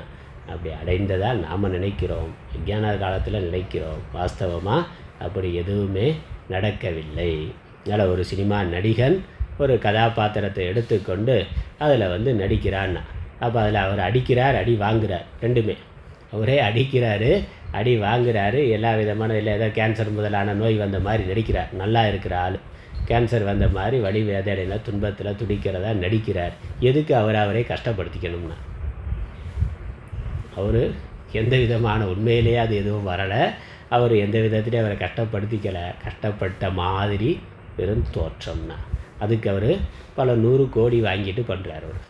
அப்படி அடைந்ததால் நாம் நினைக்கிறோம், விஞ்ஞான காலத்தில் நினைக்கிறோம். வாஸ்தவமாக அப்படி எதுவுமே நடக்கவில்லை. அதனால் ஒரு சினிமா நடிகன் ஒரு கதாபாத்திரத்தை எடுத்துக்கொண்டு அதில் நடிக்கிறான்னா, அப்போ அதில் அவர் அடிக்கிறார், அடி வாங்குகிறார், ரெண்டுமே. அவரே அடிக்கிறாரு, அடி வாங்குறாரு. எல்லா விதமான இல்லை ஏதோ கேன்சர் முதலான நோய் வந்த மாதிரி நடிக்கிறார். நல்லா இருக்கிற ஆள் கேன்சர் வந்த மாதிரி வலி வேதனையில் துன்பத்தில் துடிக்கிறதா நடிக்கிறார். எதுக்கு அவரை கஷ்டப்படுத்திக்கணும்னா, அவர் எந்த விதமான உண்மையிலேயே அது எதுவும் வரலை, அவர் எந்த விதத்துலேயும் அவரை கஷ்டப்படுத்திக்கலை. கஷ்டப்பட்ட மாதிரி வெறும் தோற்றம்னா அதுக்கு அவர் பல 100 கோடி வாங்கிட்டு பண்ணுறார் அவர்.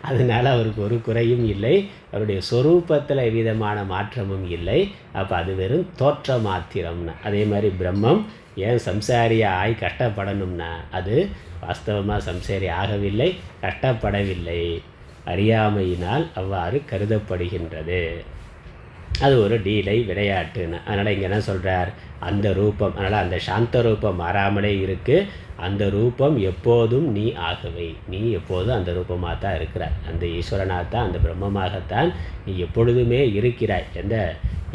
அதனால் அவருக்கு ஒரு குறையும் இல்லை, அவருடைய சொரூபத்தில் எவ்விதமான மாற்றமும் இல்லை. அப்போ அது வெறும் தோற்ற மாத்திரம்னா. அதே மாதிரி பிரம்மம் ஏன் சம்சாரியாக ஆகி கஷ்டப்படணும்னா, அது வாஸ்தவமாக சம்சாரி ஆகவில்லை, கஷ்டப்படவில்லை, அறியாமையினால் அவ்வாறு கருதப்படுகின்றது. அது ஒரு டீலை விளையாட்டுன்னு. அதனால் இங்கே என்ன சொல்கிறார்? அந்த ரூபம், அதனால் அந்த சாந்த ரூபம் மாறாமலே இருக்குது. அந்த ரூபம் எப்போதும் நீ ஆகவை, நீ எப்போதும் அந்த ரூபமாக தான் இருக்கிறாய், அந்த ஈஸ்வரனாகத்தான், அந்த பிரம்மமாகத்தான் நீ எப்பொழுதுமே இருக்கிறாய். எந்த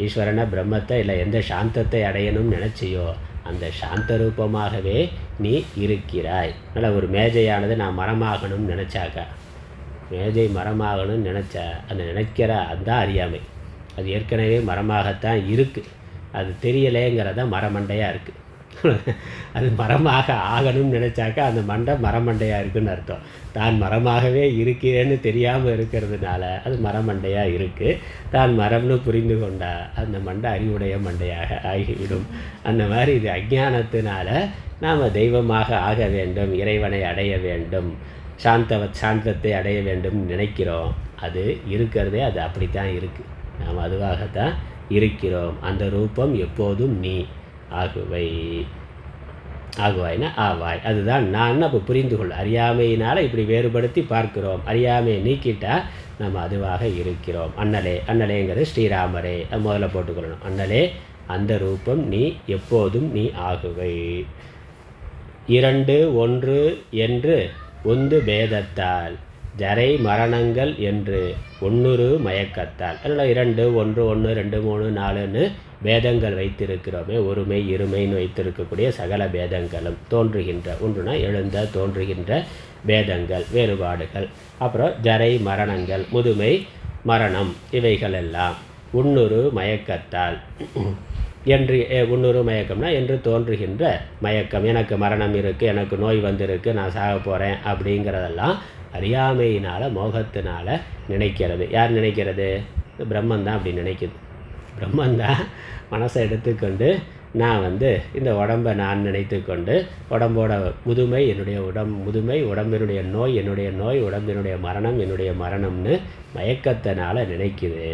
ஈஸ்வரனை பிரம்மத்தை இல்லை எந்த சாந்தத்தை அடையணும்னு நினச்சியோ அந்த சாந்த ரூபமாகவே நீ இருக்கிறாய். அதனால் ஒரு மேஜையானது நான் மரமாகணும்னு நினச்சாக்கா, மேஜை மரமாகணும்னு நினச்சா அந்த நினைக்கிற அதுதான் அறியாமை. அது ஏற்கனவே மரமாகத்தான் இருக்குது, அது தெரியலேங்கிறத மரமண்டையாக இருக்குது. அது மரமாக ஆகணும்னு நினச்சாக்கா அந்த மண்டை மரமண்டையாக இருக்குதுன்னு அர்த்தம். தான் மரமாகவே இருக்கிறேன்னு தெரியாமல் இருக்கிறதுனால அது மரமண்டையாக இருக்குது. தான் மரம்னு புரிந்து கொண்டா அந்த மண்டை அறிவுடைய மண்டையாக ஆகிவிடும். அந்த மாதிரி இது அஞ்ஞானத்தினால நாம் தெய்வமாக ஆக வேண்டும், இறைவனை அடைய வேண்டும், சாந்தத்தை அடைய வேண்டும் நினைக்கிறோம். அது இருக்கிறதே அது அப்படித்தான் இருக்குது, நாம் அதுவாகத்தான் இருக்கிறோம். அந்த ரூபம் எப்போதும் நீ ஆகுவாய்னா ஆவாய், அதுதான் நான். அப்போ புரிந்து கொள். அறியாமையினால் இப்படி வேறுபடுத்தி பார்க்கிறோம். அறியாமையை நீக்கிட்டால் நம்ம அதுவாக இருக்கிறோம். அண்ணலேங்கிறது ஸ்ரீராமரே, முதல்ல போட்டுக்கொள்ளணும். அண்ணலே அந்த ரூபம் நீ எப்போதும் நீ ஆகுவை. 2 1 என்று ஒன்று பேதத்தால் ஜரை மரணங்கள் என்று 1 மயக்கத்தால். அதனால் 2 1 1 2 3 4ன்னு பேதங்கள் வைத்திருக்கிறோமே, ஒருமை இருமைன்னு வைத்திருக்கக்கூடிய சகல பேதங்களும் தோன்றுகின்ற, ஒன்றுனா எழுந்த தோன்றுகின்ற பேதங்கள் வேறுபாடுகள். அப்புறம் ஜரை மரணங்கள், முதுமை மரணம், இவைகள் எல்லாம் 1 மயக்கத்தால் என்று 1 மயக்கம்னா என்று தோன்றுகின்ற மயக்கம். எனக்கு மரணம் இருக்குது, எனக்கு நோய் வந்திருக்கு, நான் சாக போகிறேன் அப்படிங்கிறதெல்லாம் அறியாமையினால் மோகத்தினால் நினைக்கிறது. யார் நினைக்கிறது? பிரம்மந்தான் அப்படி நினைக்குது. பிரம்மந்தான் மனசை எடுத்துக்கொண்டு நான் இந்த உடம்பை நான் நினைத்து கொண்டு உடம்போட முதுமை என்னுடைய முதுமை, உடம்பினுடைய நோய் என்னுடைய நோய், உடம்பினுடைய மரணம் என்னுடைய மரணம்னு மயக்கத்தினால் நினைக்குது.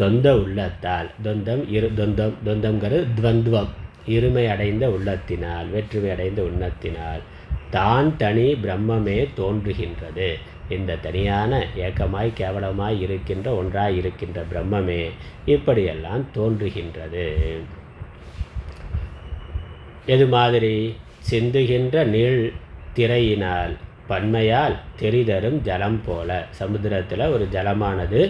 தொந்த உள்ளத்தால், தொந்தம்ங்கிறது துவந்துவம், இருமை அடைந்த உள்ளத்தினால், வேற்றுமை அடைந்த உள்ளத்தினால் தான் தனி பிரம்மமே தோன்றுகின்றது. இந்த தனியான ஏக்கமாய் கேவலமாய் இருக்கின்ற ஒன்றாய் இருக்கின்ற பிரம்மமே இப்படியெல்லாம் தோன்றுகின்றது. எது மாதிரி? சிந்துகின்ற நீள் திரையினால் பன்மையால் தெரிதரும் ஜலம் போல. சமுத்திரத்தில் ஒரு ஜலமானது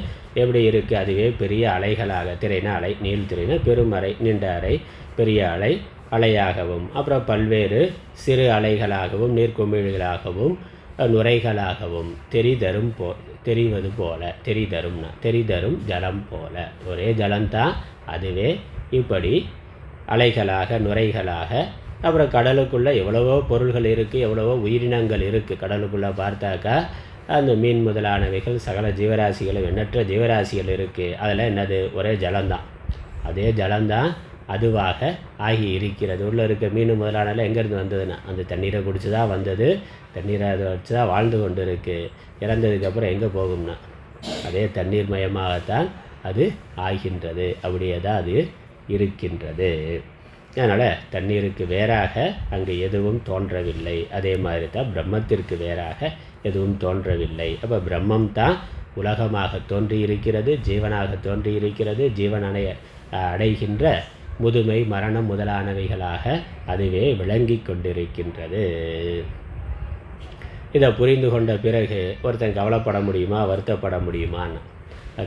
எப்படி இருக்குது? அதுவே பெரிய அலைகளாக, திரைனா அலை, நீள் திரைனா பெருமறை, நீண்ட அலை, பெரிய அலை, அலையாகவும், அப்புறம் பல்வேறு சிறு அலைகளாகவும், நீர்க்குமிழ்களாகவும், நுரைகளாகவும் தெரிவது போல. தெரிதரும் ஜலம் போல. ஒரே ஜலம்தான், அதுவே இப்படி அலைகளாக, நுரைகளாக. அப்புறம் கடலுக்குள்ளே எவ்வளவோ பொருள்கள் இருக்குது, எவ்வளவோ உயிரினங்கள் இருக்குது. கடலுக்குள்ளே பார்த்தாக்கா அந்த மீன் முதலானவைகள், சகல ஜீவராசிகளும், எண்ணற்ற ஜீவராசிகள் இருக்குது. அதில் என்னது? ஒரே ஜலம்தான். அதே ஜலம்தான் அதுவாக ஆகி இருக்கிறது. உள்ளே இருக்க மீன் முதலானெல்லாம் எங்கேருந்து வந்ததுன்னா அந்த தண்ணீரை குடிச்சு தான் வந்தது. தண்ணீரை அதை வச்சு தான் வாழ்ந்து கொண்டு இருக்குது. இறந்ததுக்கப்புறம் எங்கே போகும்னா அதே தண்ணீர் மயமாகத்தான் அது ஆகின்றது. அப்படியே தான் அது இருக்கின்றது. அதனால் தண்ணீருக்கு வேறாக அங்கே எதுவும் தோன்றவில்லை. அதே மாதிரி தான் பிரம்மத்திற்கு வேறாக எதுவும் தோன்றவில்லை. அப்போ பிரம்மம் தான் உலகமாக தோன்றியிருக்கிறது, ஜீவனாக தோன்றியிருக்கிறது. ஜீவன் அடைகின்ற முதுமை, மரணம் முதலானவைகளாக அதுவே விளங்கி கொண்டிருக்கின்றது. இதை புரிந்து கொண்ட பிறகு ஒருத்தன் கவலைப்பட முடியுமா, வருத்தப்பட முடியுமான்னு?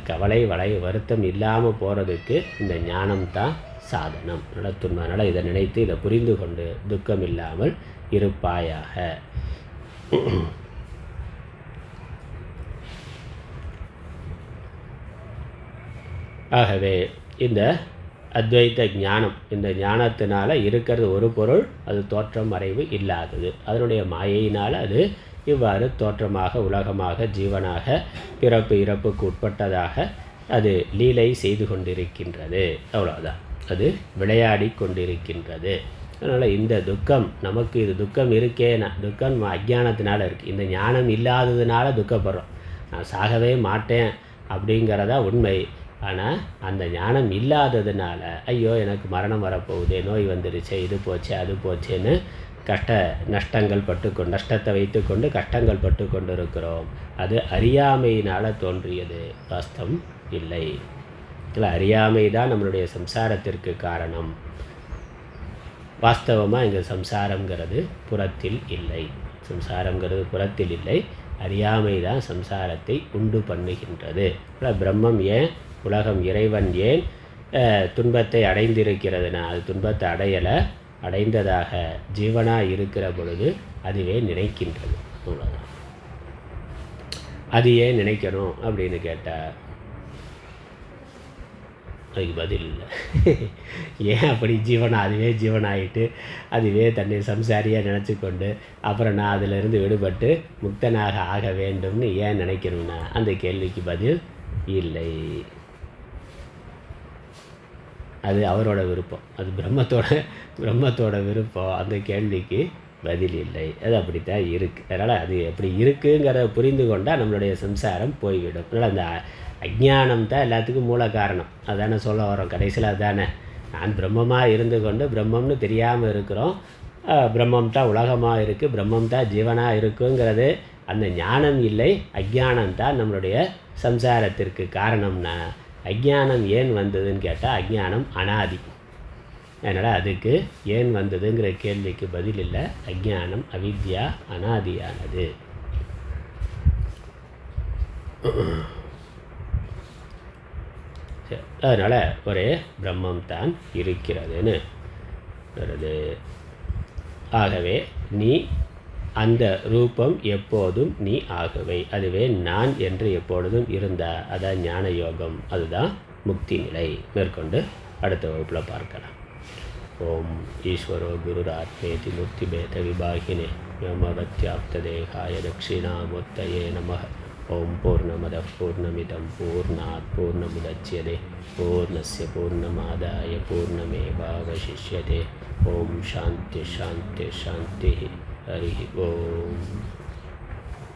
கவலை வருத்தம் இல்லாமல் போகிறதுக்கு இந்த ஞானம்தான் சாதனம். நடத்துனால இதை நினைத்து இதை புரிந்து கொண்டு துக்கம் இல்லாமல் இருப்பாயாக. ஆகவே இந்த அத்வைத்த ஞானம், இந்த ஞானத்தினால் இருக்கிறது ஒரு பொருள், அது தோற்றம் மறைவு இல்லாதது. அதனுடைய மாயையினால் அது இவ்வாறு தோற்றமாக, உலகமாக, ஜீவனாக, பிறப்பு இறப்புக்கு உட்பட்டதாக அது லீலை செய்து கொண்டிருக்கின்றது. அவ்வளோதான், அது விளையாடி கொண்டிருக்கின்றது. அதனால் இந்த துக்கம் நமக்கு, இது துக்கம் இருக்கேன்னா, துக்கம் அஜ்ஞானத்தினால இருக்குது. இந்த ஞானம் இல்லாததுனால துக்கப்படுறோம். நான் சாகவே மாட்டேன் அப்படிங்கிறதா உண்மை. ஆனால் அந்த ஞானம் இல்லாததுனால ஐயோ எனக்கு மரணம் வரப்போகுது, நோய் வந்துருச்சு, இது போச்சு, அது போச்சேன்னு நஷ்டத்தை வைத்து கொண்டு கஷ்டங்கள் பட்டு கொண்டு இருக்கிறோம். அது அறியாமையினால் தோன்றியது, வாஸ்தவம் இல்லை. இல்லை, அறியாமை தான் நம்மளுடைய சம்சாரத்திற்கு காரணம். வாஸ்தவமாக இங்கே சம்சாரங்கிறது புறத்தில் இல்லை. சம்சாரங்கிறது புறத்தில் இல்லை, அறியாமை தான் சம்சாரத்தை உண்டு பண்ணுகின்றது. பிரம்மம் ஏன், உலகம், இறைவன் ஏன் துன்பத்தை அடைந்திருக்கிறதுனா, அது துன்பத்தை அடையலை, அடைந்ததாக ஜீவனாக இருக்கிற பொழுது அதுவே நினைக்கின்றது. அவ்வளோதான். அது ஏன் நினைக்கணும் அப்படின்னு கேட்டால் அதுக்கு பதில் இல்லை. ஏன் அப்படி அதுவே ஜீவனாகிட்டு அதுவே தன்னை சம்சாரியாக நினச்சி கொண்டு அப்புறம் நான் அதிலிருந்து விடுபட்டு முக்தனாக ஆக வேண்டும்னு ஏன் நினைக்கணும்னா அந்த கேள்விக்கு பதில் இல்லை. அது அவரோட விருப்பம், அது பிரம்மத்தோட விருப்பம். அந்த கேள்விக்கு பதில் இல்லை. அது அப்படித்தான் இருக்குது. அதனால் அது எப்படி இருக்குங்கிறத புரிந்து கொண்டால் நம்மளுடைய சம்சாரம் போய்விடும். அதனால் அந்த அஜ்ஞானம் தான் எல்லாத்துக்கும் மூல காரணம். அதானே சொல்ல வரோம் கடைசியில். அதுதானே, நான் பிரம்மமாக இருந்து கொண்டு பிரம்மம்னு தெரியாமல் இருக்கிறோம். பிரம்மம் தான் உலகமாக இருக்குது, பிரம்மம் தான் ஜீவனாக இருக்குங்கிறது அந்த ஞானம் இல்லை, அஜ்ஞானம் தான் நம்மளுடைய சம்சாரத்திற்கு காரணம்னா அஜ்ஞானம் ஏன் வந்ததுன்னு கேட்டால் அஜ்ஞானம் அனாதி. அதனால் அதுக்கு ஏன் வந்ததுங்கிற கேள்விக்கு பதில் இல்லை. அஜ்ஞானம், அவித்யா அனாதியானது. அதனால் ஒரே பிரம்மம் தான் இருக்கிறதுன்னு வருது. ஆகவே நீ அந்த ரூபம் எப்போதும் நீ ஆகவே, அதுவே நான் என்று எப்பொழுதும் இருந்தால் அதான் ஞான யோகம், அதுதான் முக்தி நிலை. மேற்கொண்டு அடுத்த வகுப்பில் பார்க்கலாம். ஓம் ஈஸ்வரோ குருராத்மேதி முக்தி பேத விபாகினே யமவத்யாப்த தேகாய தட்சிணாமூர்த்தயே நமः. ஓம் பூர்ணமதः பூர்ணமிதம் பூர்ணாத் பூர்ணமுதச்யதே பூர்ணஸ்ய பூர்ணமாதாய பூர்ணமேவாவசிஷ்யதே. ஓம் சாந்தி சாந்தி சாந்தி. ஹரி ஓம்.